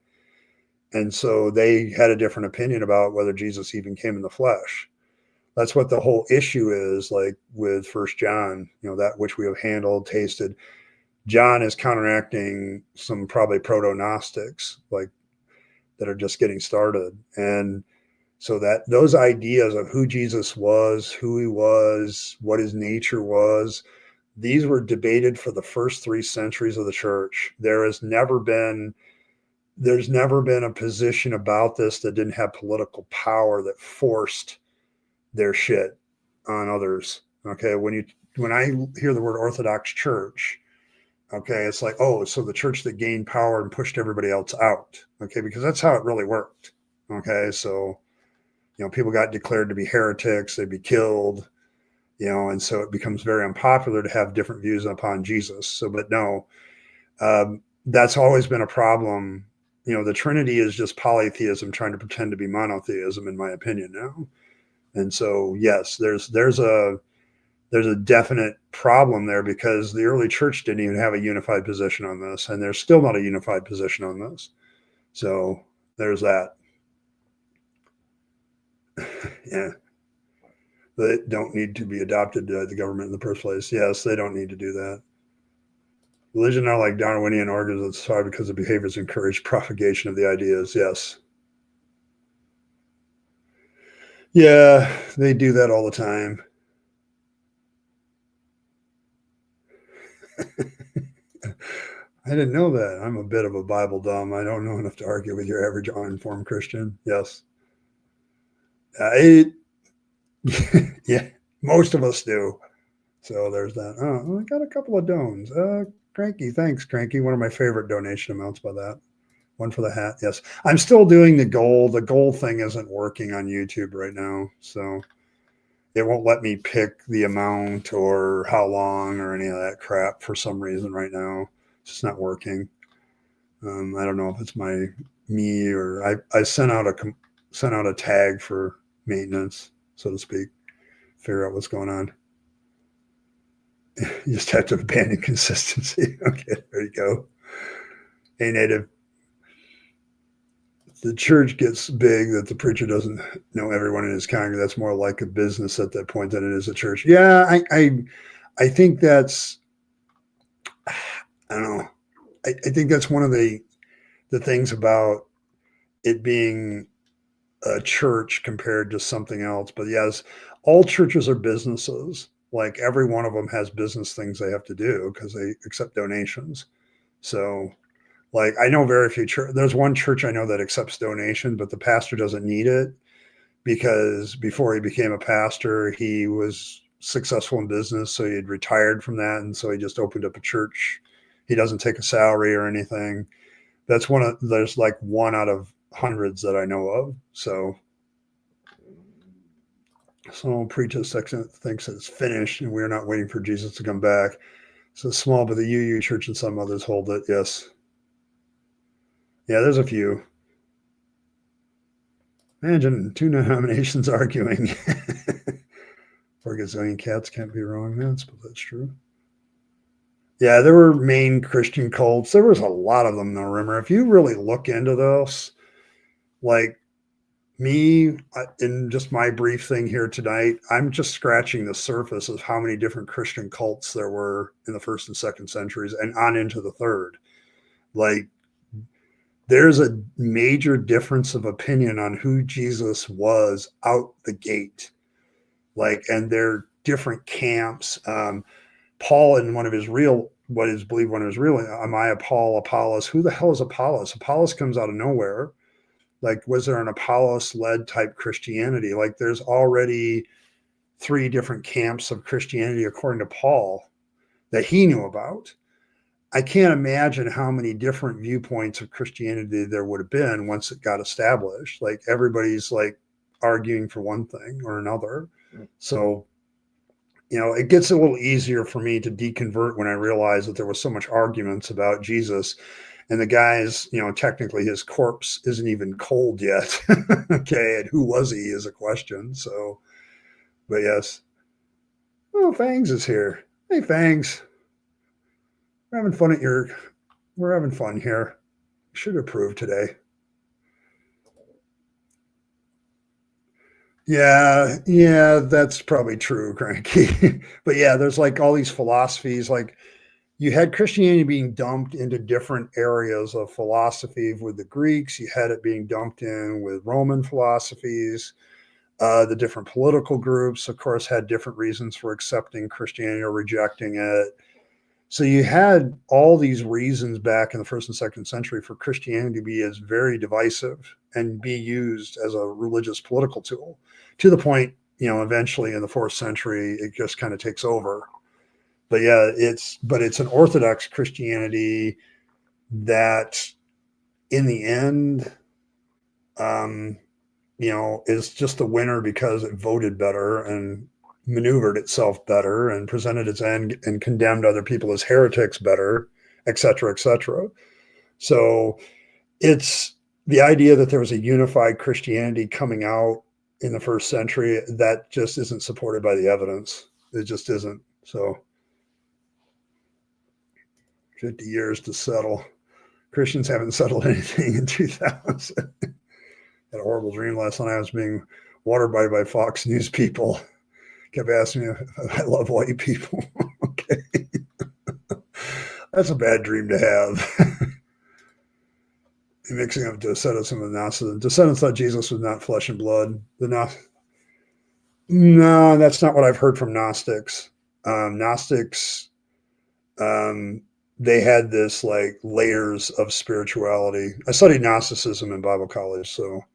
And so they had a different opinion about whether Jesus even came in the flesh. That's what the whole issue is, like with First John, that which we have handled, tasted. John is counteracting some probably proto-Gnostics, like that are just getting started. And so that those ideas of who Jesus was, who he was, what his nature was, these were debated for the first 3 centuries of the church. There's never been a position about this that didn't have political power that forced their shit on others. Okay. When I hear the word Orthodox Church, okay, it's like, oh, so the church that gained power and pushed everybody else out. Okay, because that's how it really worked. Okay, so people got declared to be heretics, they'd be killed, and so it becomes very unpopular to have different views upon Jesus. So, but no, that's always been a problem. The Trinity is just polytheism trying to pretend to be monotheism, in my opinion now. And so, yes, there's a definite problem there because the early church didn't even have a unified position on this, and there's still not a unified position on this. So there's that. Yeah. They don't need to be adopted by the government in the first place. Yes, they don't need to do that. Religion are like Darwinian organisms. It's hard because the behaviors encourage propagation of the ideas. Yes. Yeah, they do that all the time. I didn't know that. I'm a bit of a Bible dumb. I don't know enough to argue with your average uninformed Christian. Yes. It, yeah, most of us do. So there's that. Oh, I got a couple of dones. Cranky, thanks, Cranky. One of my favorite donation amounts by that. One for the hat. Yes, I'm still doing the goal. The goal thing isn't working on YouTube right now, so it won't let me pick the amount or how long or any of that crap for some reason right now. It's just not working. I don't know if it's me or I sent out a tag for maintenance, so to speak. Figure out what's going on. You just have to abandon consistency. Okay, there you go. Hey, native. The church gets big that the preacher doesn't know everyone in his congregation. That's more like a business at that point than it is a church. Yeah, I think that's, I don't know. I think that's one of the things about it being a church compared to something else. But yes, all churches are businesses. Like every one of them has business things they have to do because they accept donations. So, like, I know very few church. There's one church I know that accepts donation, but the pastor doesn't need it because before he became a pastor, he was successful in business, so he had retired from that, and so he just opened up a church. He doesn't take a salary or anything. There's like one out of hundreds that I know of. So preaches section thinks it's finished, and we're not waiting for Jesus to come back. So small, but the UU church and some others hold it. Yes. Yeah, there's a few. Imagine 2 denominations arguing. 4 gazillion cats can't be wrong. That's true. Yeah, there were main Christian cults. There was a lot of them, though. Remember, if you really look into this, like me, in just my brief thing here tonight, I'm just scratching the surface of how many different Christian cults there were in the first and second centuries and on into the third. Like, there's a major difference of opinion on who Jesus was out the gate. Like, and they're different camps. Paul, in one of his real, what is believed one of his real, am I a Paul, Apollos? Who the hell is Apollos? Apollos comes out of nowhere. Like, was there an Apollos led type Christianity? Like, there's already three different camps of Christianity, according to Paul, that he knew about. I can't imagine how many different viewpoints of Christianity there would have been once it got established. Like, everybody's like arguing for one thing or another. So, it gets a little easier for me to deconvert when I realize that there was so much arguments about Jesus, and the guy's, technically his corpse isn't even cold yet. Okay, and who was he is a question. So, but yes. Oh, Fangs is here. Hey, Fangs. We're having fun we're having fun here. Should approve today. Yeah, that's probably true, Cranky. But yeah, there's like all these philosophies. Like, you had Christianity being dumped into different areas of philosophy with the Greeks. You had it being dumped in with Roman philosophies. The different political groups, of course, had different reasons for accepting Christianity or rejecting it. So you had all these reasons back in the first and second century for Christianity to be as very divisive and be used as a religious political tool, to the point, eventually in the fourth century, it just kind of takes over. But yeah, it's an Orthodox Christianity that in the end, um, is just the winner because it voted better and maneuvered itself better and presented its end and condemned other people as heretics better, et cetera, et cetera. So it's the idea that there was a unified Christianity coming out in the first century that just isn't supported by the evidence. It just isn't. So 50 years to settle. Christians haven't settled anything in 2000. Had a horrible dream last night. I was being watered by Fox News people. Kept asking me if I love white people. Okay. That's a bad dream to have. Mixing up Docetism and Gnosticism. Descendants thought Jesus was not flesh and blood. No, that's not what I've heard from Gnostics. Gnostics, um, they had this like layers of spirituality. I studied Gnosticism in Bible college, so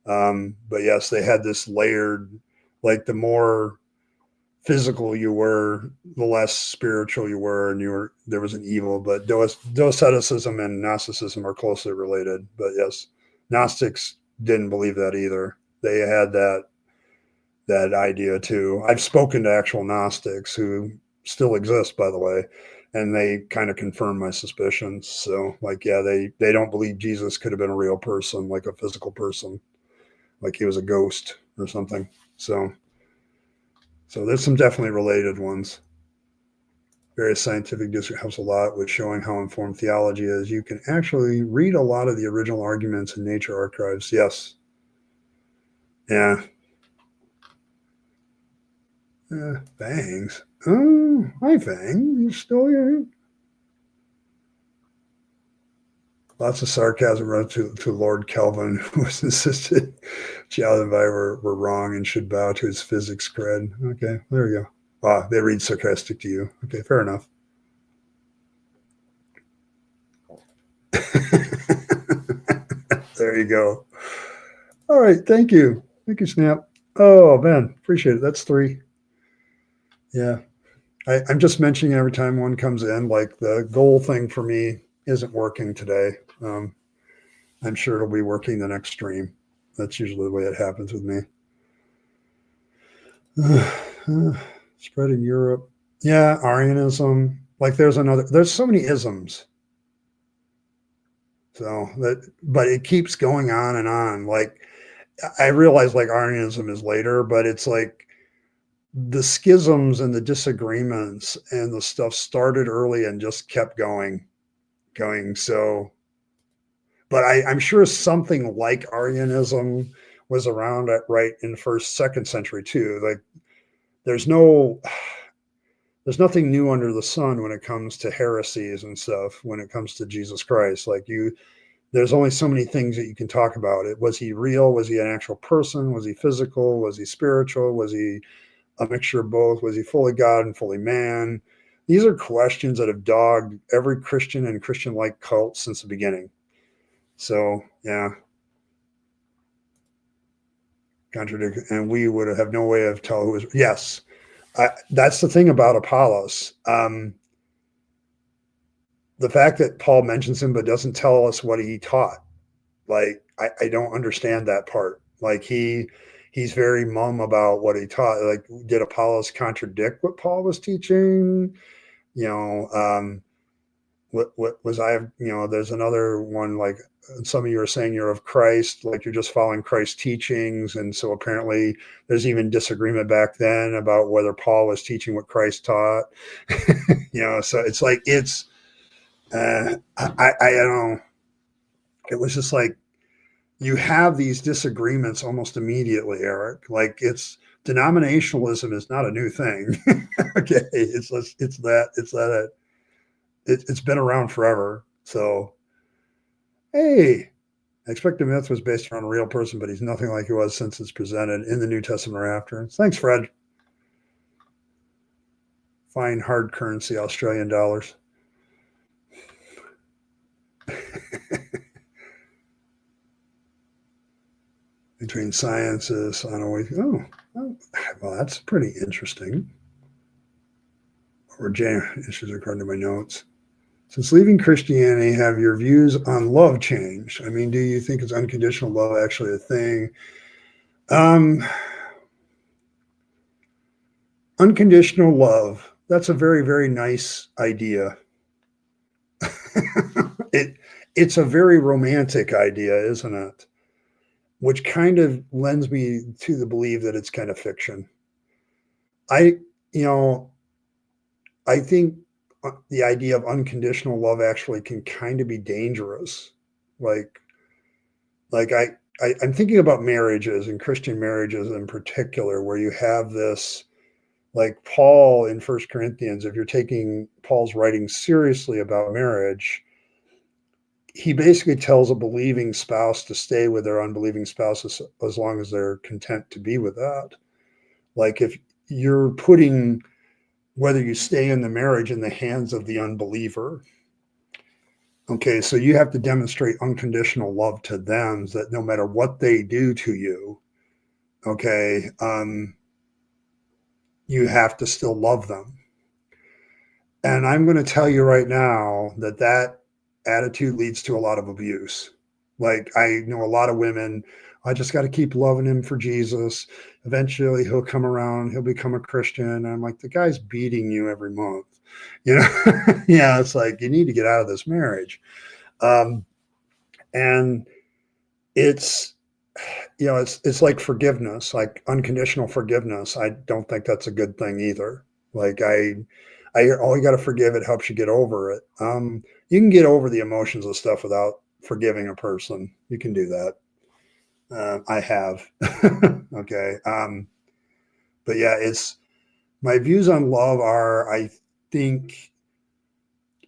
but yes, they had this layered, like the more physical you were, the less spiritual you were, and there was an evil. But Doceticism and Gnosticism are closely related. But yes, Gnostics didn't believe that either. They had that idea too. I've spoken to actual Gnostics who still exist, by the way, and they kind of confirm my suspicions. So, like, yeah, they don't believe Jesus could have been a real person, like a physical person, like he was a ghost or something. So there's some definitely related ones. Various scientific district helps a lot with showing how informed theology is. You can actually read a lot of the original arguments in nature archives. Yes. Yeah. Fangs. Oh, hi, Fang. You still here? Lots of sarcasm run to Lord Kelvin, who was insisted Child and I were wrong and should bow to his physics cred. Okay, there you go. Ah, they read sarcastic to you. Okay, fair enough. There you go. All right, thank you. Thank you, Snap. Oh, man, appreciate it. That's three. Yeah. I'm just mentioning every time one comes in, like the goal thing for me isn't working today. I'm sure it'll be working the next stream. That's usually the way it happens with me. Spread in Europe. Yeah, Arianism. Like there's so many isms. So but it keeps going on and on. Like I realize like Arianism is later, but it's like the schisms and the disagreements and the stuff started early and just kept going. So, but I'm sure something like Arianism was around at right in the first, second century too. Like there's no, there's nothing new under the sun when it comes to heresies and stuff, when it comes to Jesus Christ. Like there's only so many things that you can talk about it. Was he real? Was he an actual person? Was he physical? Was he spiritual? Was he a mixture of both? Was he fully God and fully man? These are questions that have dogged every Christian and Christian-like cult since the beginning. So yeah, contradict, and we would have no way of telling who was. Yes, that's the thing about Apollos. The fact that Paul mentions him but doesn't tell us what he taught. Like I don't understand that part. Like he's very mum about what he taught. Like did Apollos contradict what Paul was teaching? You know, what was I? You know, there's another one like some of you are saying you're of Christ, like you're just following Christ's teachings, and so apparently there's even disagreement back then about whether Paul was teaching what Christ taught. You know, so it's like it's I don't know. It was just like you have these disagreements almost immediately, Eric. Like it's denominationalism is not a new thing. Okay, it's been around forever. So hey, I expect the myth was based around a real person, but he's nothing like he was since it's presented in the New Testament or after. Thanks, Fred. Fine hard currency, Australian dollars. Between sciences on a week. Oh, well, that's pretty interesting. Or issues according to my notes. Since leaving Christianity, have your views on love changed? I mean, do you think is unconditional love actually a thing? Unconditional love. That's a very, very nice idea. It's a very romantic idea, isn't it? Which kind of lends me to the belief that it's kind of fiction. I, you know, I think the idea of unconditional love actually can kind of be dangerous. Like, I'm thinking about marriages and Christian marriages in particular, where you have this, like Paul in First Corinthians, if you're taking Paul's writing seriously about marriage, he basically tells a believing spouse to stay with their unbelieving spouse as long as they're content to be with that. Like if you're putting whether you stay in the marriage in the hands of the unbeliever, okay, so you have to demonstrate unconditional love to them, that no matter what they do to you, okay, you have to still love them. And I'm going to tell you right now that attitude leads to a lot of abuse. Like I know a lot of women, I just got to keep loving him for Jesus. Eventually he'll come around, he'll become a Christian. And I'm like, the guy's beating you every month. You know, yeah, it's like you need to get out of this marriage. And it's, you know, it's like forgiveness, like unconditional forgiveness. I don't think that's a good thing either. Like all you got to forgive, it helps you get over it. You can get over the emotions of stuff without forgiving a person. You can do that. I have. Okay. But yeah, it's my views on love are, I think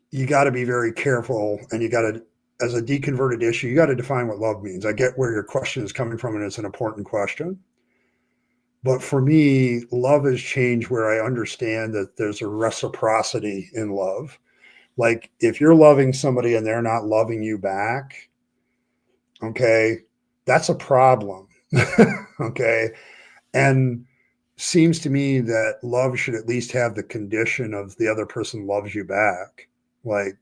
you got to be very careful, and you got to, as a deconverted issue, you got to define what love means. I get where your question is coming from, and it's an important question. But for me, love has changed where I understand that there's a reciprocity in love. Like if you're loving somebody and they're not loving you back, okay, that's a problem. Okay. And seems to me that love should at least have the condition of the other person loves you back. Like,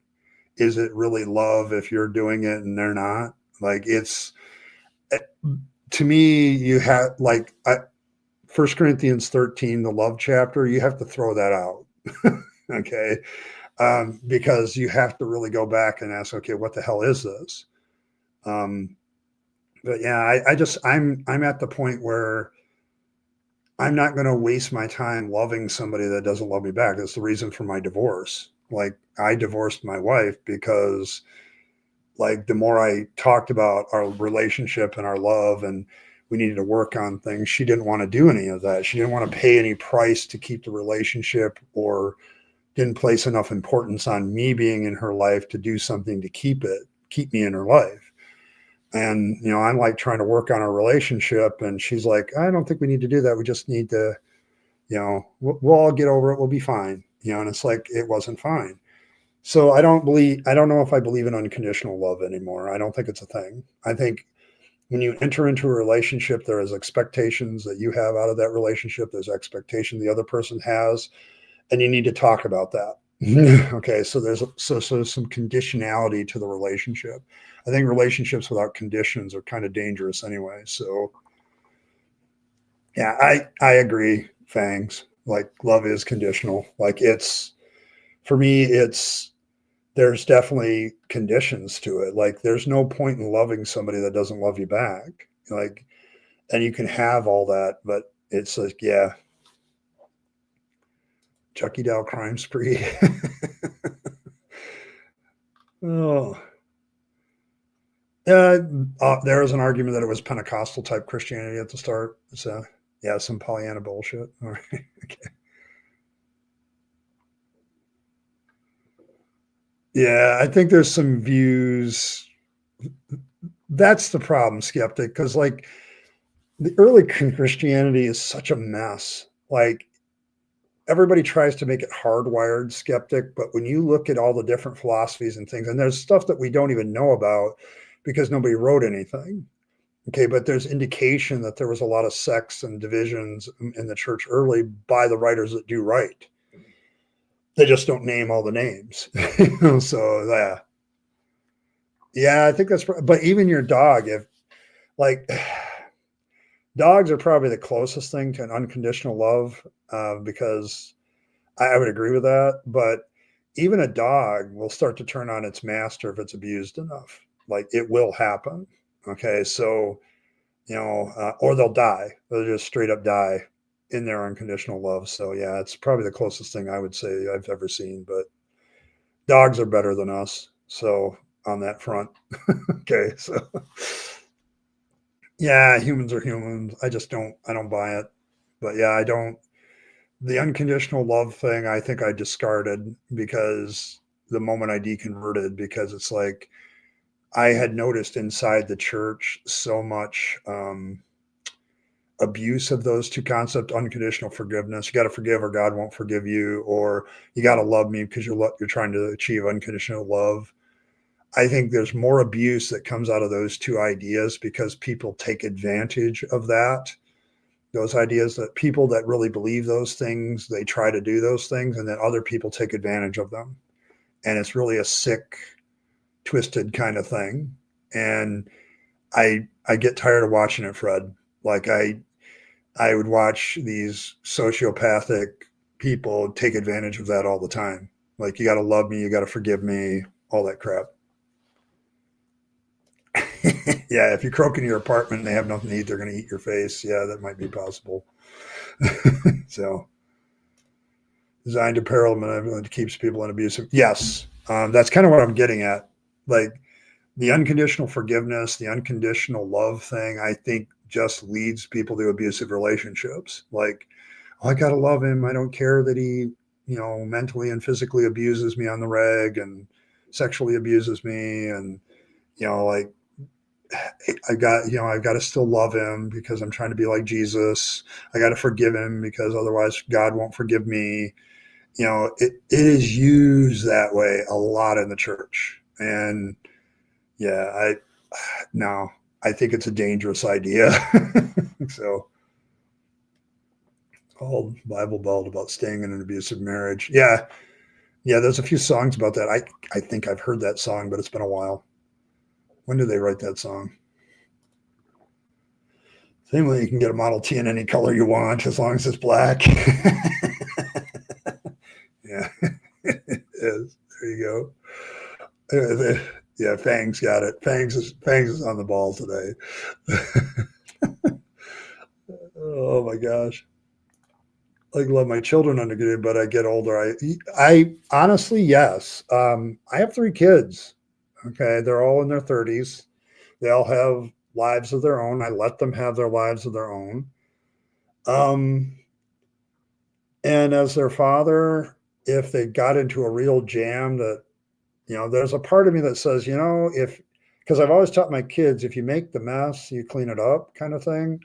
is it really love if you're doing it and they're not? Like it's, to me, you have like, 1 Corinthians 13, the love chapter, you have to throw that out. Okay. Because you have to really go back and ask, okay, what the hell is this? But yeah, I'm at the point where I'm not going to waste my time loving somebody that doesn't love me back. That's the reason for my divorce. Like, I divorced my wife because, like, the more I talked about our relationship and our love and we needed to work on things, she didn't want to do any of that. She didn't want to pay any price to keep the relationship, or didn't place enough importance on me being in her life to do something to keep me in her life. And, I'm like trying to work on our relationship. And she's like, I don't think we need to do that. We just need to, we'll all get over it. We'll be fine. And it's like, it wasn't fine. So I don't know if I believe in unconditional love anymore. I don't think it's a thing. I think when you enter into a relationship, there is expectations that you have out of that relationship. There's expectation the other person has, and you need to talk about that. Okay, so there's some conditionality to the relationship. I think relationships without conditions are kind of dangerous anyway. So yeah, I agree, Fangs. Like, love is conditional. Like, it's, for me, it's, there's definitely conditions to it. Like, there's no point in loving somebody that doesn't love you back. Like, and you can have all that, but it's like, yeah, Chucky Doll crime spree. Oh, there was an argument that it was Pentecostal type Christianity at the start. So yeah, some Pollyanna bullshit. All right. Okay. Yeah, I think there's some views. That's the problem, skeptic, because like the early Christianity is such a mess. Like, everybody tries to make it hardwired skeptic, but when you look at all the different philosophies and things, and there's stuff that we don't even know about because nobody wrote anything. Okay, but there's indication that there was a lot of sects and divisions in the church early by the writers that do write. They just don't name all the names. So yeah, I think that's. But even your dog, if like, dogs are probably the closest thing to an unconditional love, because I would agree with that. But even a dog will start to turn on its master if it's abused enough. Like, it will happen. Okay, so or they'll die. They'll just straight up die in their unconditional love. So yeah, it's probably the closest thing I would say I've ever seen. But dogs are better than us. So on that front, okay. So yeah, humans are humans. I don't buy it. But yeah, I don't. The unconditional love thing, I think I discarded because the moment I deconverted, because it's like I had noticed inside the church so much abuse of those two concepts: unconditional forgiveness. You got to forgive or God won't forgive you, or you got to love me because you're trying to achieve unconditional love. I think there's more abuse that comes out of those two ideas because people take advantage of that. Those ideas, that people that really believe those things, they try to do those things, and then other people take advantage of them. And it's really a sick, twisted kind of thing. And I get tired of watching it, Fred. Like, I would watch these sociopathic people take advantage of that all the time. Like, you got to love me, you got to forgive me, all that crap. Yeah, if you croak in your apartment and they have nothing to eat, they're going to eat your face. Yeah, that might be possible. So, designed to peril malevolent keeps people in abusive. Yes, that's kind of what I'm getting at. Like, the unconditional forgiveness, the unconditional love thing, I think just leads people to abusive relationships. Like, oh, I gotta love him. I don't care that he, mentally and physically abuses me on the reg and sexually abuses me, and like, I've got to still love him because I'm trying to be like Jesus. I got to forgive him because otherwise God won't forgive me. It is used that way a lot in the church, and yeah, no, I think it's a dangerous idea. So, old Bible belt about staying in an abusive marriage. Yeah, yeah. There's a few songs about that. I think I've heard that song, but it's been a while. When did they write that song? Same way you can get a Model T in any color you want as long as it's black. Yeah, it is. There you go. Yeah, Fangs got it. Fangs is on the ball today. Oh my gosh. like love my children on a good, but I get older. I honestly, yes. I have 3 kids. Okay. They're all in their 30s. They all have lives of their own. I let them have their lives of their own. Um, and as their father, if they got into a real jam that, there's a part of me that says, because I've always taught my kids, if you make the mess, you clean it up kind of thing.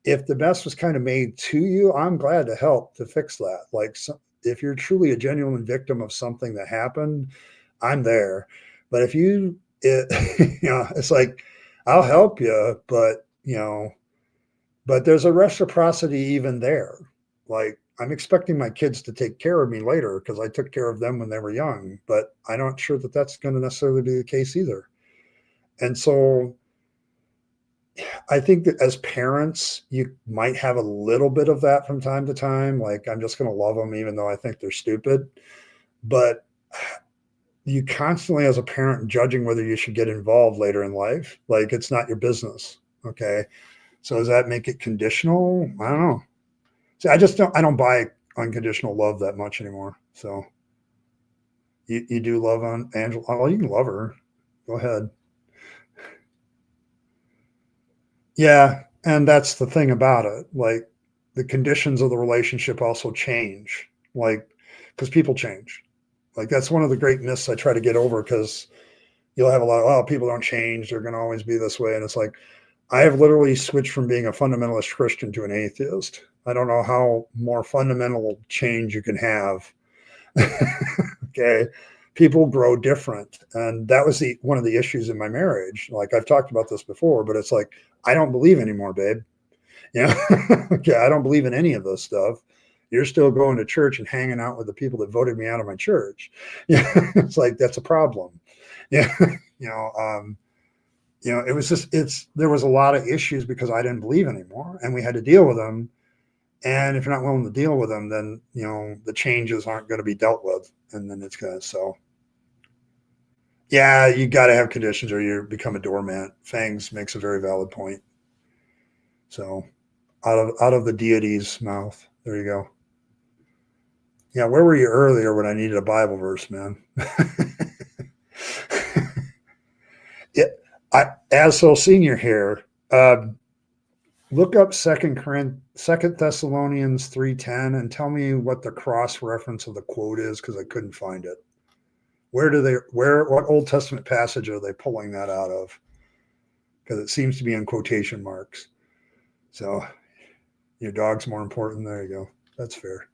If the mess was kind of made to you, I'm glad to help to fix that. Like, if you're truly a genuine victim of something that happened, I'm there. But if it's like, I'll help you, but there's a reciprocity even there. Like, I'm expecting my kids to take care of me later because I took care of them when they were young, but I'm not sure that that's going to necessarily be the case either. And so I think that as parents, you might have a little bit of that from time to time. Like, I'm just going to love them, even though I think they're stupid. But you constantly, as a parent, judging whether you should get involved later in life. Like, it's not your business. Okay. So does that make it conditional? I don't know. See, I don't buy unconditional love that much anymore. So you do love on Angela. Oh, you can love her. Go ahead. Yeah, and that's the thing about it. Like, the conditions of the relationship also change. Like, because people change. Like, that's one of the great myths I try to get over, because you'll have a lot of, oh, people don't change. They're going to always be this way. And it's like, I have literally switched from being a fundamentalist Christian to an atheist. I don't know how more fundamental change you can have. Okay. People grow different. And that was one of the issues in my marriage. Like, I've talked about this before, but it's like, I don't believe anymore, babe. Yeah. Okay. I don't believe in any of this stuff. You're still going to church and hanging out with the people that voted me out of my church. Yeah. It's like, that's a problem. Yeah. you know, um, it was just, there was a lot of issues because I didn't believe anymore, and we had to deal with them. And if you're not willing to deal with them, then, the changes aren't going to be dealt with. And then it's going to, so yeah, you got to have conditions or you become a doormat. Fangs makes a very valid point. So out of the deity's mouth. There you go. Yeah, where were you earlier when I needed a Bible verse, man? it, as so senior here, look up Second Thessalonians 3:10 and tell me what the cross reference of the quote is, because I couldn't find it. What Old Testament passage are they pulling that out of? Because it seems to be in quotation marks. So your dog's more important. There you go. That's fair.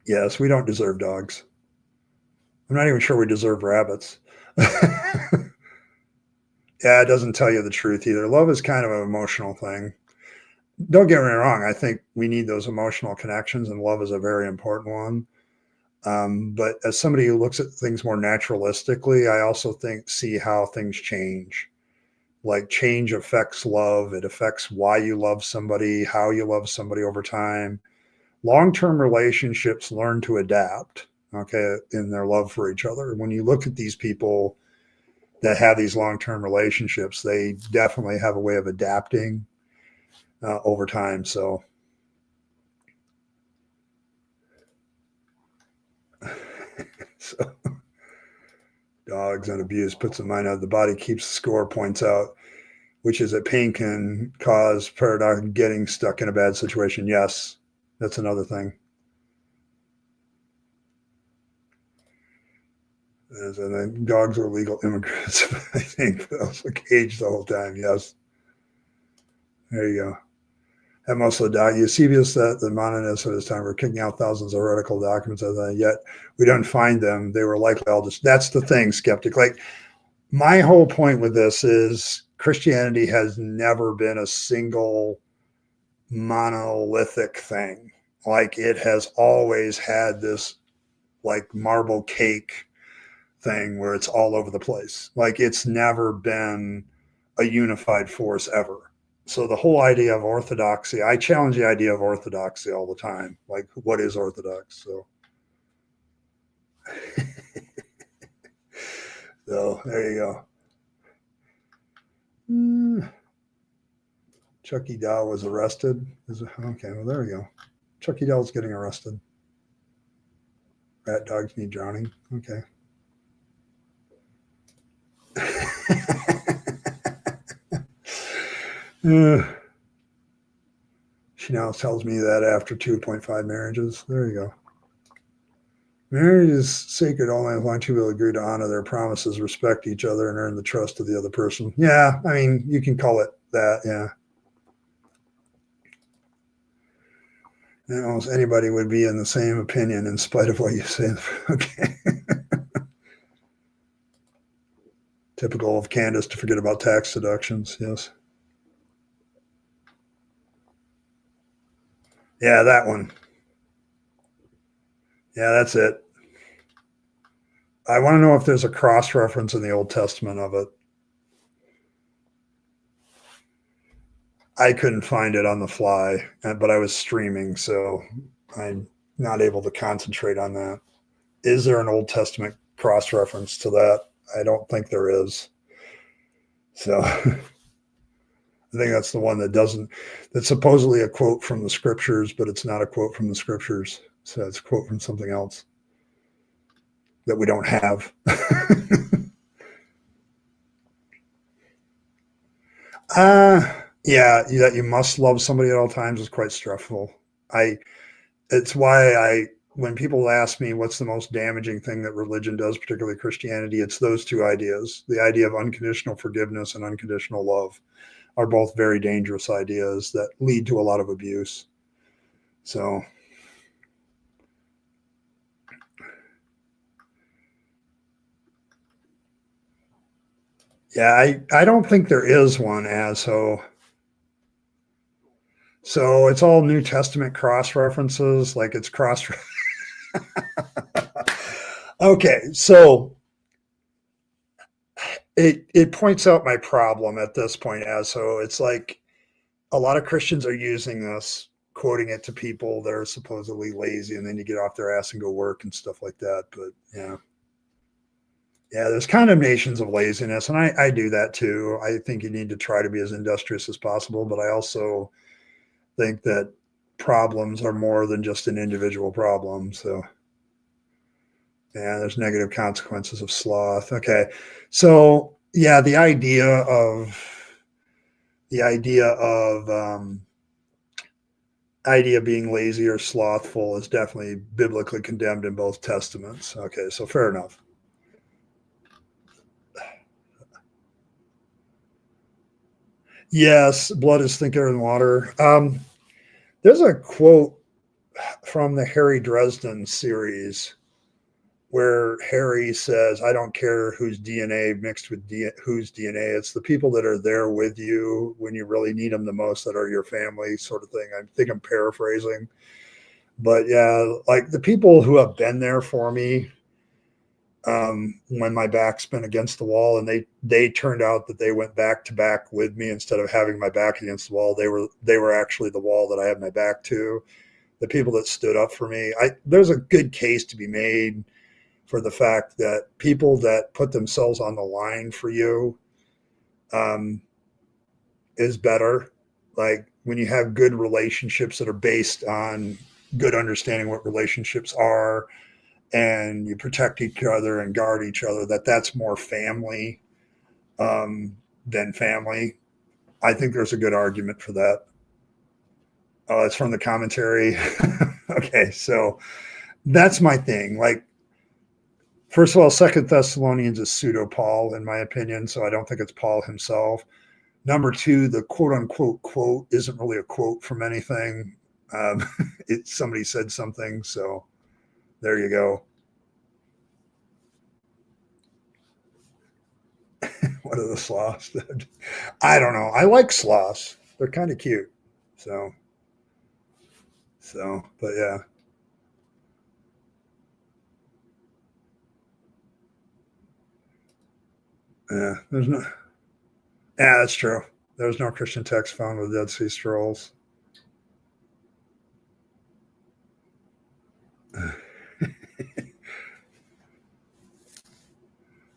Yes, we don't deserve dogs. I'm not even sure we deserve rabbits. Yeah, it doesn't tell you the truth either. Love is kind of an emotional thing. Don't get me wrong. I think we need those emotional connections, and love is a very important one. But as somebody who looks at things more naturalistically, I also see how things change. Like, change affects love. It affects why you love somebody, how you love somebody over time. Long-term relationships learn to adapt, okay, in their love for each other. When you look at these people that have these long-term relationships, they definitely have a way of adapting over time. So so dogs and abuse puts in mind how the body keeps the score, points out, which is that pain can cause paradox getting stuck in a bad situation. Yes, that's another thing. And then dogs are legal immigrants, I think. Also caged the whole time. Yes. There you go. And most of the Eusebius said the Monanists at this time were kicking out thousands of heretical documents, and yet we don't find them. They were likely all just, that's the thing, skeptic. Like, my whole point with this is Christianity has never been a single monolithic thing. Like, it has always had this, like, marble cake thing where it's all over the place. Like, it's never been a unified force ever. So the whole idea of orthodoxy, I challenge the idea of orthodoxy all the time. Like, what is orthodox? So there you go. Chucky Doll was arrested. Okay, well, there we go. Chucky Doll's getting arrested. Rat dogs need drowning. Okay. She now tells me that after 2.5 marriages. There you go. Marriage is sacred only as long as two people agree to honor their promises, respect each other, and earn the trust of the other person. Yeah, I mean, you can call it that, yeah. And almost anybody would be in the same opinion in spite of what you say. Okay. Typical of Candace to forget about tax deductions, yes. Yeah, that one. Yeah, that's it. I want to know if there's a cross reference in the Old Testament of it. I couldn't find it on the fly, but I was streaming, so I'm not able to concentrate on that. Is there an Old Testament cross reference to that? I don't think there is. So I think that's the one that's supposedly a quote from the scriptures, but it's not a quote from the scriptures. So it's a quote from something else that we don't have. Yeah, that you must love somebody at all times is quite stressful. It's why when people ask me what's the most damaging thing that religion does, particularly Christianity, it's those two ideas. The idea of unconditional forgiveness and unconditional love are both very dangerous ideas that lead to a lot of abuse. So, yeah, I don't think there is one as so it's all New Testament cross references, like it's cross. Okay, so it points out my problem at this point as so it's like a lot of Christians are using this, quoting it to people that are supposedly lazy, and then you get off their ass and go work and stuff like that. But yeah, there's condemnations of laziness, and I do that too. I think you need to try to be as industrious as possible, but I also think that problems are more than just an individual problem. So yeah, there's negative consequences of sloth. Okay, so yeah, the idea of being lazy or slothful is definitely biblically condemned in both testaments. Okay, so fair enough. Yes, blood is thicker than water. There's a quote from the Harry Dresden series where Harry says, "I don't care whose DNA mixed with whose DNA. It's the people that are there with you when you really need them the most that are your family," sort of thing. I think I'm paraphrasing, but yeah, like the people who have been there for me when my back's been against the wall, and they turned out that they went back to back with me instead of having my back against the wall. They were actually the wall that I had my back to. The people that stood up for me, there's a good case to be made for the fact that people that put themselves on the line for you um, is better. Like when you have good relationships that are based on good understanding what relationships are, and you protect each other and guard each other, that's more family than family. I think there's a good argument for that. Oh, it's from the commentary. Okay, so that's my thing. Like, first of all, Second Thessalonians is pseudo Paul, in my opinion, so I don't think it's Paul himself. Number two, the quote unquote quote isn't really a quote from anything. Somebody said something, so there you go. What are the sloths? I don't know. I like sloths. They're kind of cute. So, but yeah. Yeah, there's no. Yeah, that's true. There's no Christian text found with Dead Sea Scrolls.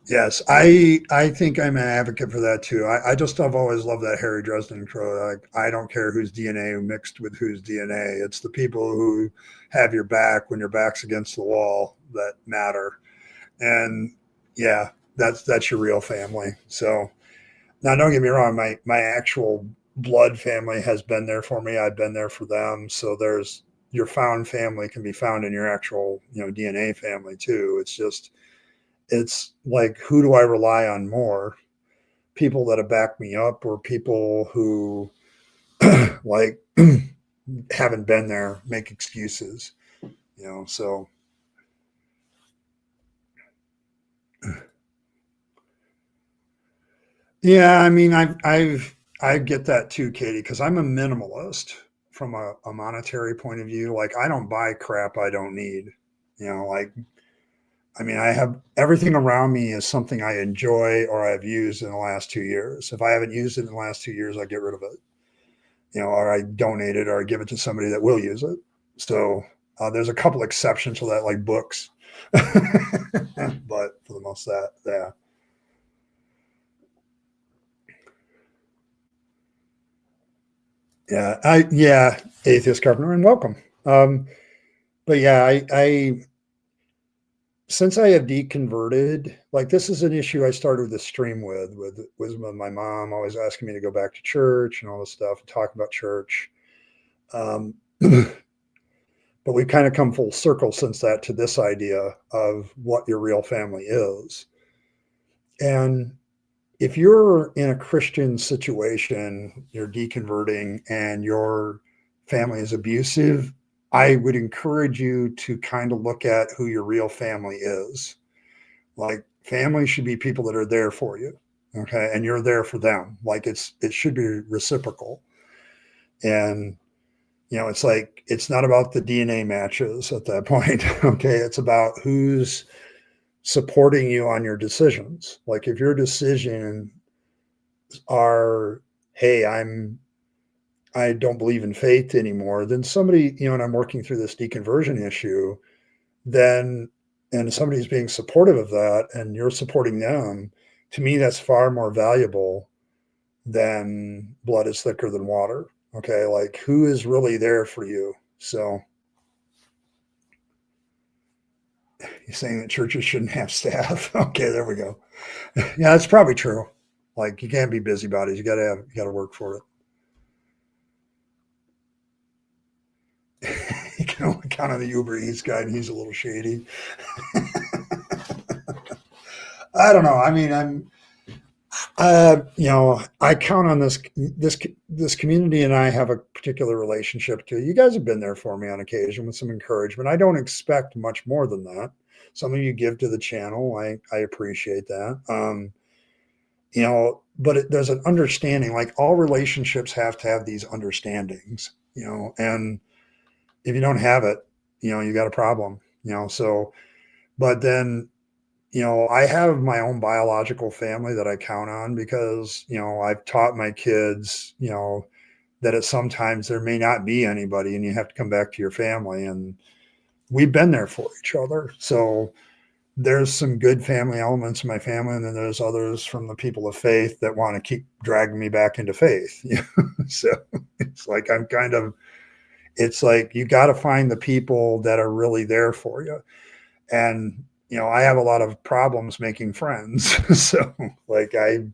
Yes, I think I'm an advocate for that too. I just have always loved that Harry Dresden quote. Like, I don't care whose DNA mixed with whose DNA. It's the people who have your back when your back's against the wall that matter. And yeah, that's your real family. So now, don't get me wrong. My actual blood family has been there for me. I've been there for them. So there's your found family can be found in your actual DNA family too. It's like, who do I rely on more? People that have backed me up, or people who like haven't been there, make excuses, so yeah, I mean, I get that too, Katie, because I'm a minimalist from a monetary point of view. Like, I don't buy crap I don't need. Like, I mean, I have everything around me is something I enjoy or I've used in the last 2 years. If I haven't used it in the last 2 years, I get rid of it. Or I donate it or I give it to somebody that will use it. So there's a couple exceptions to that, like books, but for the most that, yeah. Yeah, atheist carpenter, and welcome. Um, but yeah, I since I have deconverted, like, this is an issue I started the stream with wisdom of my mom, always asking me to go back to church and all this stuff, and talk about church. Um, but we've kind of come full circle since that to this idea of what your real family is. And if you're in a Christian situation, you're deconverting and your family is abusive, I would encourage you to kind of look at who your real family is. Like, family should be people that are there for you. Okay. And you're there for them. Like, it should be reciprocal. And, it's like, it's not about the DNA matches at that point. Okay. It's about who's supporting you on your decisions. Like, if your decision are, hey, I don't believe in faith anymore, then somebody, and I'm working through this deconversion issue, then, and somebody's being supportive of that and you're supporting them, to me, that's far more valuable than blood is thicker than water. Okay. Like, who is really there for you? So you're saying that churches shouldn't have staff. Okay. There we go. Yeah, that's probably true. Like, you can't be busybodies. You got to work for it. You can only count on the Uber Eats guy, and he's a little shady. I don't know. I mean, I count on this community, and I have a particular relationship to. You guys have been there for me on occasion with some encouragement. I don't expect much more than that. Some of you give to the channel. I appreciate that. But there's an understanding. Like, all relationships have to have these understandings. And if you don't have it, you got a problem. So, but then, I have my own biological family that I count on, because, I've taught my kids, that at sometimes there may not be anybody and you have to come back to your family, and we've been there for each other. So there's some good family elements in my family. And then there's others from the people of faith that want to keep dragging me back into faith. So it's like, it's like, you got to find the people that are really there for you. And, I have a lot of problems making friends. So, like, I,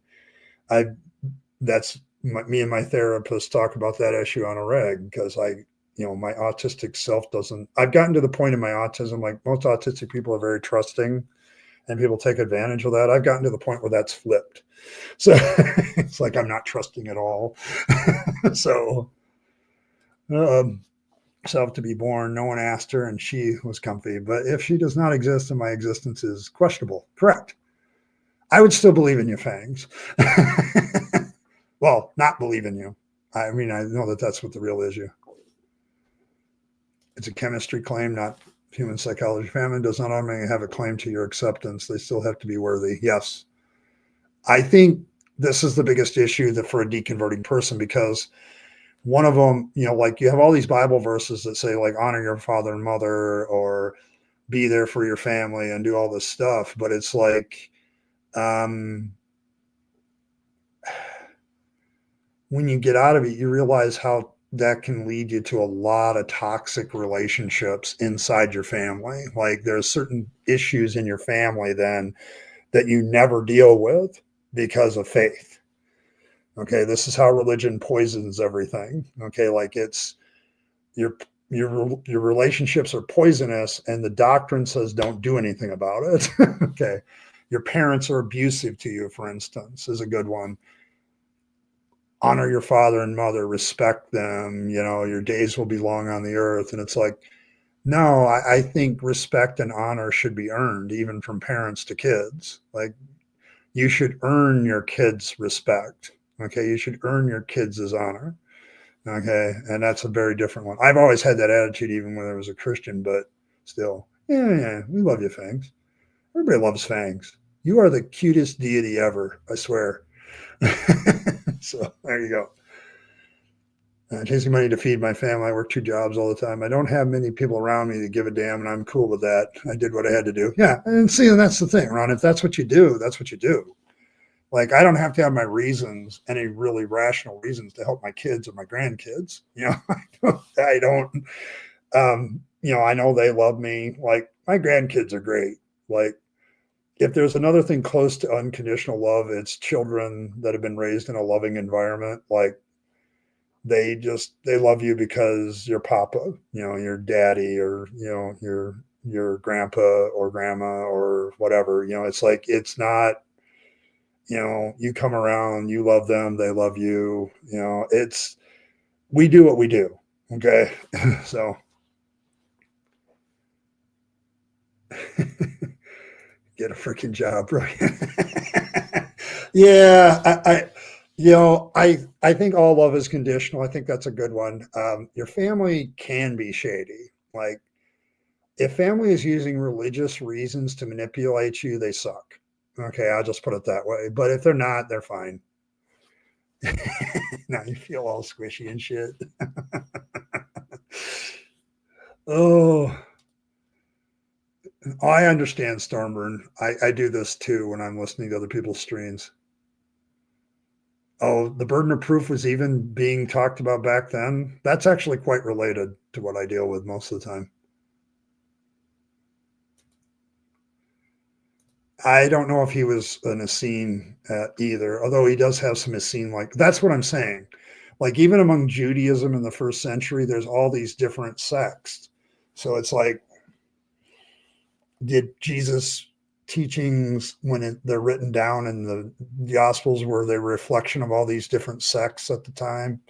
that's me and my therapist talk about that issue on a reg, because my autistic self doesn't, I've gotten to the point in my autism, like most autistic people are very trusting and people take advantage of that. I've gotten to the point where that's flipped. So it's like, I'm not trusting at all. So, self to be born, no one asked her and she was comfy. But if she does not exist, then my existence is questionable. Correct. I would still believe in you, Fangs. Well, not believe in you. I mean, I know that that's what the real issue. It's a chemistry claim, not human psychology. Family does not automatically have a claim to your acceptance. They still have to be worthy. Yes. I think this is the biggest issue for a deconverting person, because one of them, like, you have all these Bible verses that say, like, honor your father and mother, or be there for your family and do all this stuff. But it's like, Um, when you get out of it, you realize how that can lead you to a lot of toxic relationships inside your family. Like there's certain issues in your family then that you never deal with because of faith. Okay, this is how religion poisons everything. Okay, like it's your your relationships are poisonous and the doctrine says don't do anything about it. Okay. Your parents are abusive to you, for instance, is a good one. Honor your father and mother, respect them, your days will be long on the earth. And it's like, no, I think respect and honor should be earned even from parents to kids. Like you should earn your kids' respect. Okay. You should earn your kids' honor. Okay. And that's a very different one. I've always had that attitude, even when I was a Christian, but still, yeah, we love you, Fangs. Everybody loves Fangs. You are the cutest deity ever, I swear. So there you go. Chasing money to feed my family. I work 2 jobs all the time. I don't have many people around me that give a damn, and I'm cool with that. I did what I had to do. Yeah. And see, that's the thing, Ron. If that's what you do, that's what you do. Like I don't have to have my reasons, any really rational reasons to help my kids or my grandkids. I don't. I know they love me. Like my grandkids are great. Like if there's another thing close to unconditional love, it's children that have been raised in a loving environment. Like they love you because your papa, your daddy, or your grandpa or grandma or whatever. It's like it's not you come around, you love them, they love you. It's we do what we do. Okay. So get a freaking job, right? Yeah, I think all love is conditional. I think that's a good one. Your family can be shady. Like if family is using religious reasons to manipulate you, they suck. Okay, I'll just put it that way. But if they're not, they're fine. Now you feel all squishy and shit. Oh, I understand Stormburn. I do this too when I'm listening to other people's streams. Oh, the burden of proof was even being talked about back then. That's actually quite related to what I deal with most of the time. I don't know if he was an Essene either, although he does have some Essene like. That's what I'm saying. Like even among Judaism in the first century, there's all these different sects. So it's like, did Jesus' teachings, when they're written down in the Gospels, were they a reflection of all these different sects at the time?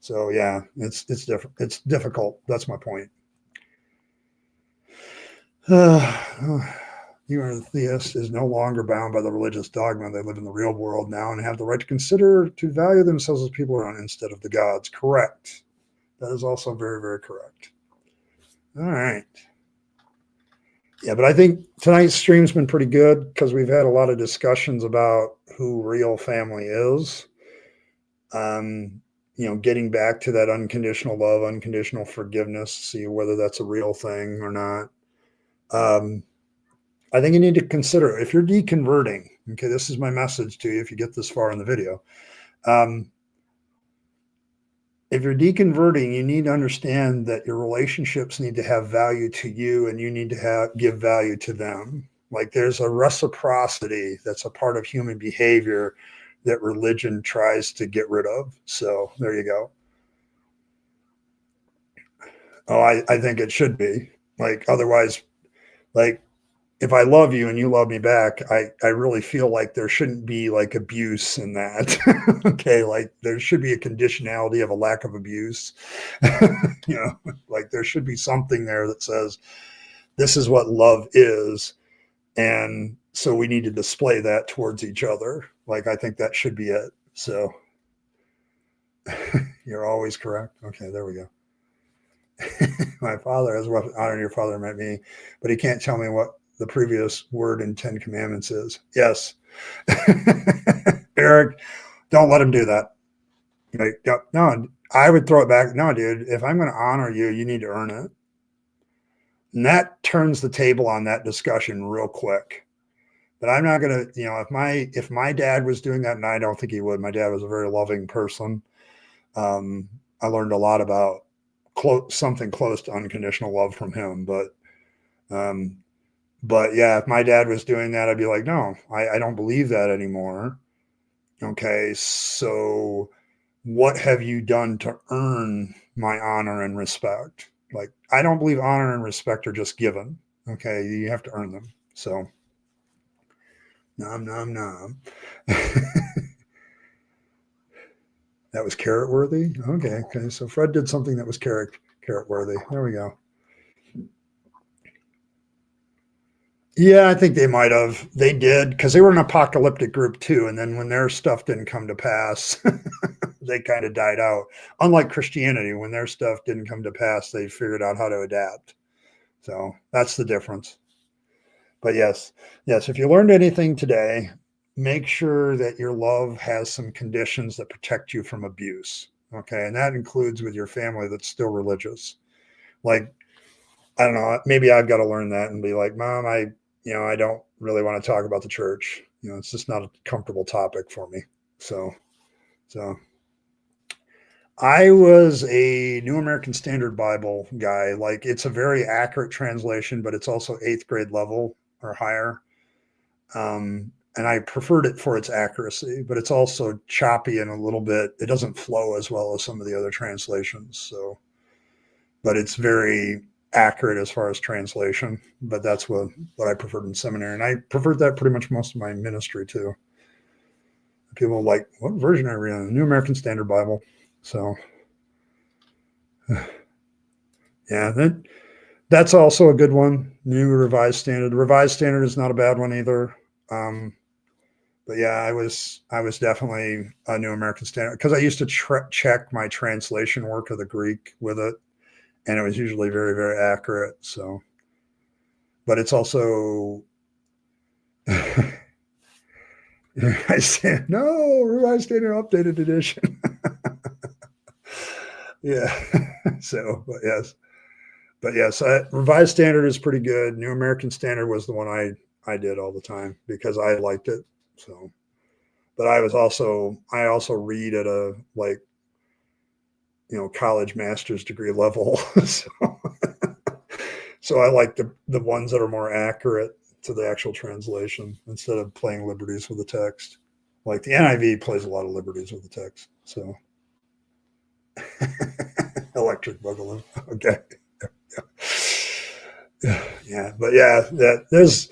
So yeah, it's different. It's difficult. That's my point. You are the theist is no longer bound by the religious dogma. They live in the real world now and have the right to consider to value themselves as people around instead of the gods. Correct. That is also very, very correct. All right. Yeah, but I think tonight's stream's been pretty good because we've had a lot of discussions about who real family is. Getting back to that unconditional love, unconditional forgiveness, see whether that's a real thing or not. I think you need to consider if you're deconverting. Okay, this is my message to you if you get this far in the video. If you're deconverting, you need to understand that your relationships need to have value to you and you need to give value to them. Like there's a reciprocity that's a part of human behavior that religion tries to get rid of. So there you go. Oh, I think it should be. Like otherwise, like if I love you and you love me back, I really feel like there shouldn't be like abuse in that. Okay. Like there should be a conditionality of a lack of abuse. Like there should be something there that says, this is what love is. And so we need to display that towards each other. Like, I think that should be it. So you're always correct. Okay. There we go. My father has what honor your father meant me, but he can't tell me what the previous word in 10 Commandments is. Yes. Eric, don't let him do that. Like, no, I would throw it back. No, dude, if I'm going to honor you, you need to earn it. And that turns the table on that discussion real quick. but I'm not going to, if my dad was doing that, and I don't think he would, my dad was a very loving person. I learned a lot about something close to unconditional love from him. Um, but yeah, if my dad was doing that, I'd be like, no, I don't believe that anymore. Okay, so what have you done to earn my honor and respect? Like, I don't believe honor and respect are just given. Okay, you have to earn them. So, nom, nom, nom. That was carrot worthy. Okay. So Fred did something that was carrot worthy. There we go. Yeah, I think they might have. They did because they were an apocalyptic group too. And then when their stuff didn't come to pass, they kind of died out. Unlike Christianity, when their stuff didn't come to pass, they figured out how to adapt. So that's the difference. But yes, if you learned anything today, make sure that your love has some conditions that protect you from abuse. Okay. And that includes with your family that's still religious. Like, I don't know, maybe I've got to learn that and be like, Mom, I don't really want to talk about the church. It's just not a comfortable topic for me. So I was a New American Standard Bible guy. Like, it's a very accurate translation, but it's also 8th grade level or higher. And I preferred it for its accuracy, but it's also choppy and a little bit, it doesn't flow as well as some of the other translations. So, but it's very accurate as far as translation. But that's what I preferred in seminary. And I preferred that pretty much most of my ministry too. People are like, what version are we in? The New American Standard Bible. So, yeah, that's also a good one. New Revised Standard. The Revised Standard is not a bad one either. But yeah, I was definitely a New American Standard because I used to check my translation work of the Greek with it, and it was usually very, very accurate. So, but it's also I said no Revised Standard Updated Edition. Yeah. So, but yes, Revised Standard is pretty good. New American Standard was the one I did all the time because I liked it. So, but I also read at a college master's degree level. So I like the ones that are more accurate to the actual translation instead of playing liberties with the text. Like the NIV plays a lot of liberties with the text. So electric boogaloo. Okay. Yeah. But yeah, there's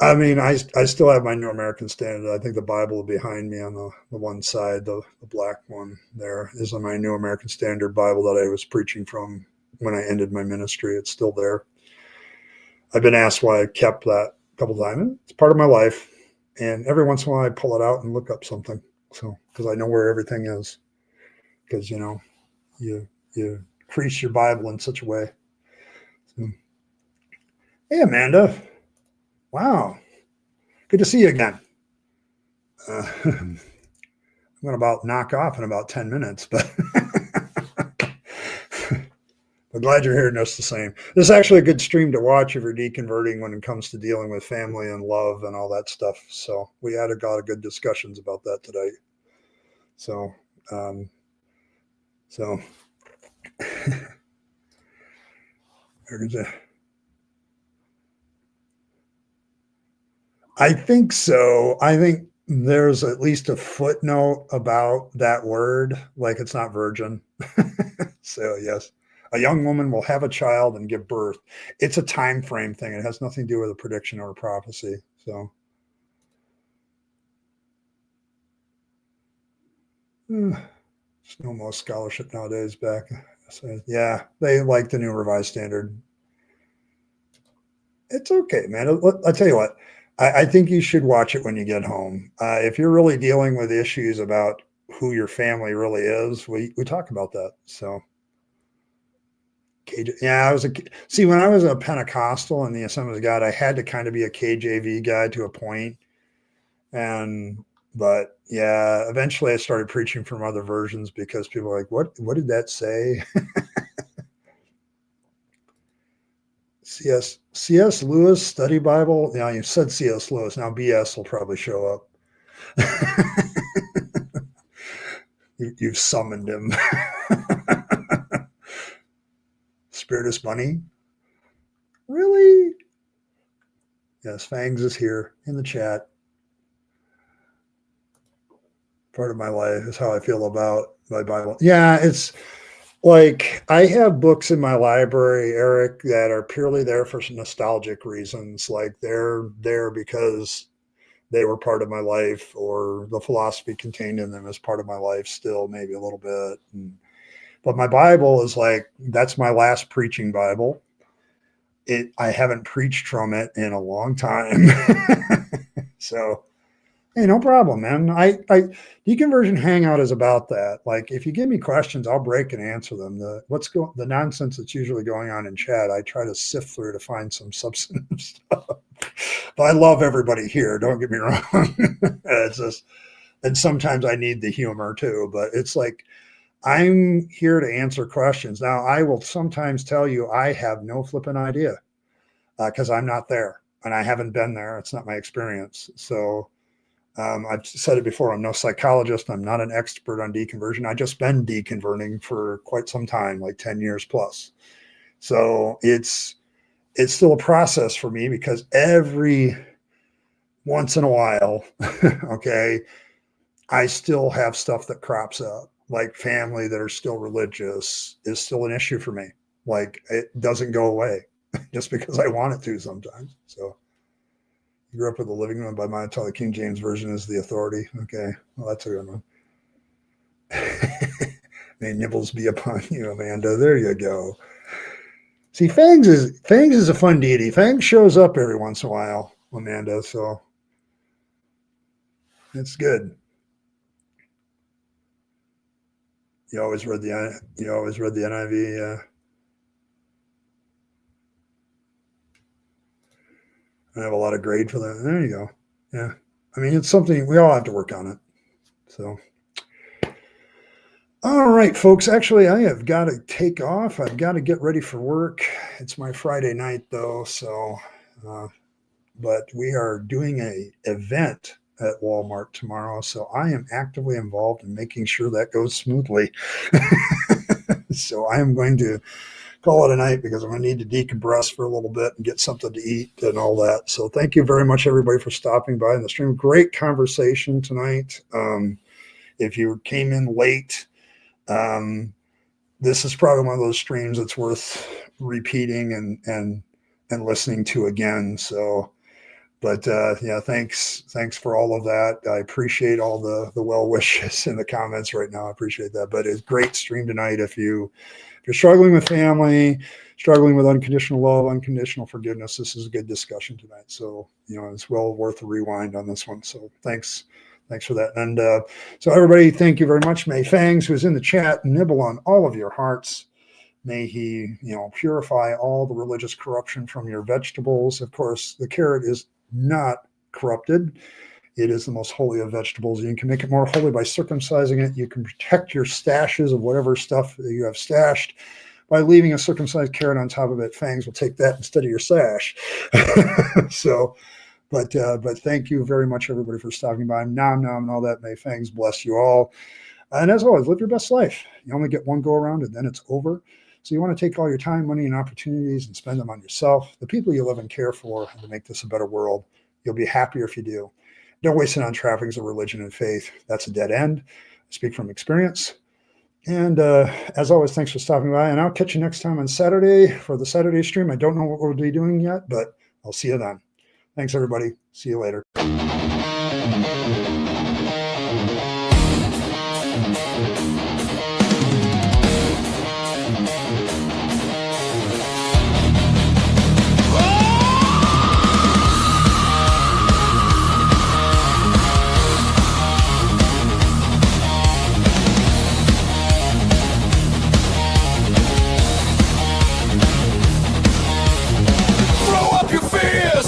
I still have my New American Standard. I think the Bible behind me on the one side, the black one there, is on my New American Standard Bible that I was preaching from when I ended my ministry. It's still there. I've been asked why I kept that a couple times. It's part of my life. And every once in a while I pull it out and look up something. So, because I know where everything is. Because, you crease your Bible in such a way. So, hey, Amanda. Wow. Good to see you again. I'm going to about knock off in about 10 minutes, but I'm glad you're here just the same. This is actually a good stream to watch if you're deconverting when it comes to dealing with family and love and all that stuff. So we had a lot of good discussions about that today. So, I think so. I think there's at least a footnote about that word, like it's not virgin. So yes, a young woman will have a child and give birth. It's a time frame thing. It has nothing to do with a prediction or a prophecy. So there's no more scholarship nowadays back. So, yeah, they like the New Revised Standard. It's okay, man. I'll tell you what. I think you should watch it when you get home. If you're really dealing with issues about who your family really is, we talk about that. So, yeah, see, when I was a Pentecostal in the Assemblies of God, I had to kind of be a KJV guy to a point. But yeah, eventually I started preaching from other versions because people were like, what did that say? C.S. Lewis Study Bible. Now you said C.S. Lewis. Now B.S. will probably show up. You've summoned him. Spiritus Bunny. Really? Yes, Fangs is here in the chat. Part of my life is how I feel about my Bible. Yeah, it's like I have books in my library, Eric, that are purely there for nostalgic reasons. Like they're there because they were part of my life, or the philosophy contained in them is part of my life still, maybe a little bit. But my Bible is like, that's my last preaching Bible. I haven't preached from it in a long time. So, hey, no problem, man. I Deconversion Hangout is about that. Like, if you give me questions, I'll break and answer them. The nonsense that's usually going on in chat, I try to sift through to find some substantive stuff. But I love everybody here. Don't get me wrong. It's just, and sometimes I need the humor too. But it's like, I'm here to answer questions. Now, I will sometimes tell you I have no flipping idea because I'm not there and I haven't been there. It's not my experience. So I've said it before. I'm no psychologist. I'm not an expert on deconversion. I've just been deconverting for quite some time, like 10 years plus. So it's still a process for me because every once in a while, okay, I still have stuff that crops up. Like family that are still religious is still an issue for me. Like it doesn't go away just because I want it to sometimes. So you grew up with a living room by my until the King James Version is the authority. Okay. Well, that's a good one. May nibbles be upon you, Amanda. There you go. See, Fangs is a fun deity. Fangs shows up every once in a while, Amanda. So it's good. You always read the NIV. I have a lot of grade for that. There you go. Yeah. I mean, it's something we all have to work on it. So, all right, folks. Actually, I have got to take off. I've got to get ready for work. It's my Friday night, though. So, but we are doing an event at Walmart tomorrow. So I am actively involved in making sure that goes smoothly. So I am going to call it a night because I'm going to need to decompress for a little bit and get something to eat and all that. So thank you very much, everybody, for stopping by in the stream. Great conversation tonight. If you came in late, this is probably one of those streams that's worth repeating and listening to again. So, but yeah, thanks for all of that. I appreciate all the well wishes in the comments right now. I appreciate that. But it's a great stream tonight. If you're struggling with family, struggling with unconditional love, unconditional forgiveness, this is a good discussion tonight. So, it's well worth a rewind on this one. So thanks for that. And so everybody, thank you very much. May Fangs, who's in the chat, nibble on all of your hearts. May he, purify all the religious corruption from your vegetables. Of course, the carrot is not corrupted. It is the most holy of vegetables. You can make it more holy by circumcising it. You can protect your stashes of whatever stuff that you have stashed by leaving a circumcised carrot on top of it. Fangs will take that instead of your sash. So, but thank you very much, everybody, for stopping by. Nom nom and all that. May Fangs bless you all. And as always, live your best life. You only get one go around and then it's over. So you want to take all your time, money, and opportunities and spend them on yourself, the people you love and care for, and to make this a better world. You'll be happier if you do. Don't waste it on trappings of religion and faith. That's a dead end. I speak from experience. And as always, thanks for stopping by. And I'll catch you next time on Saturday for the Saturday stream. I don't know what we'll be doing yet, but I'll see you then. Thanks, everybody. See you later.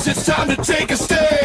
It's time to take a stand.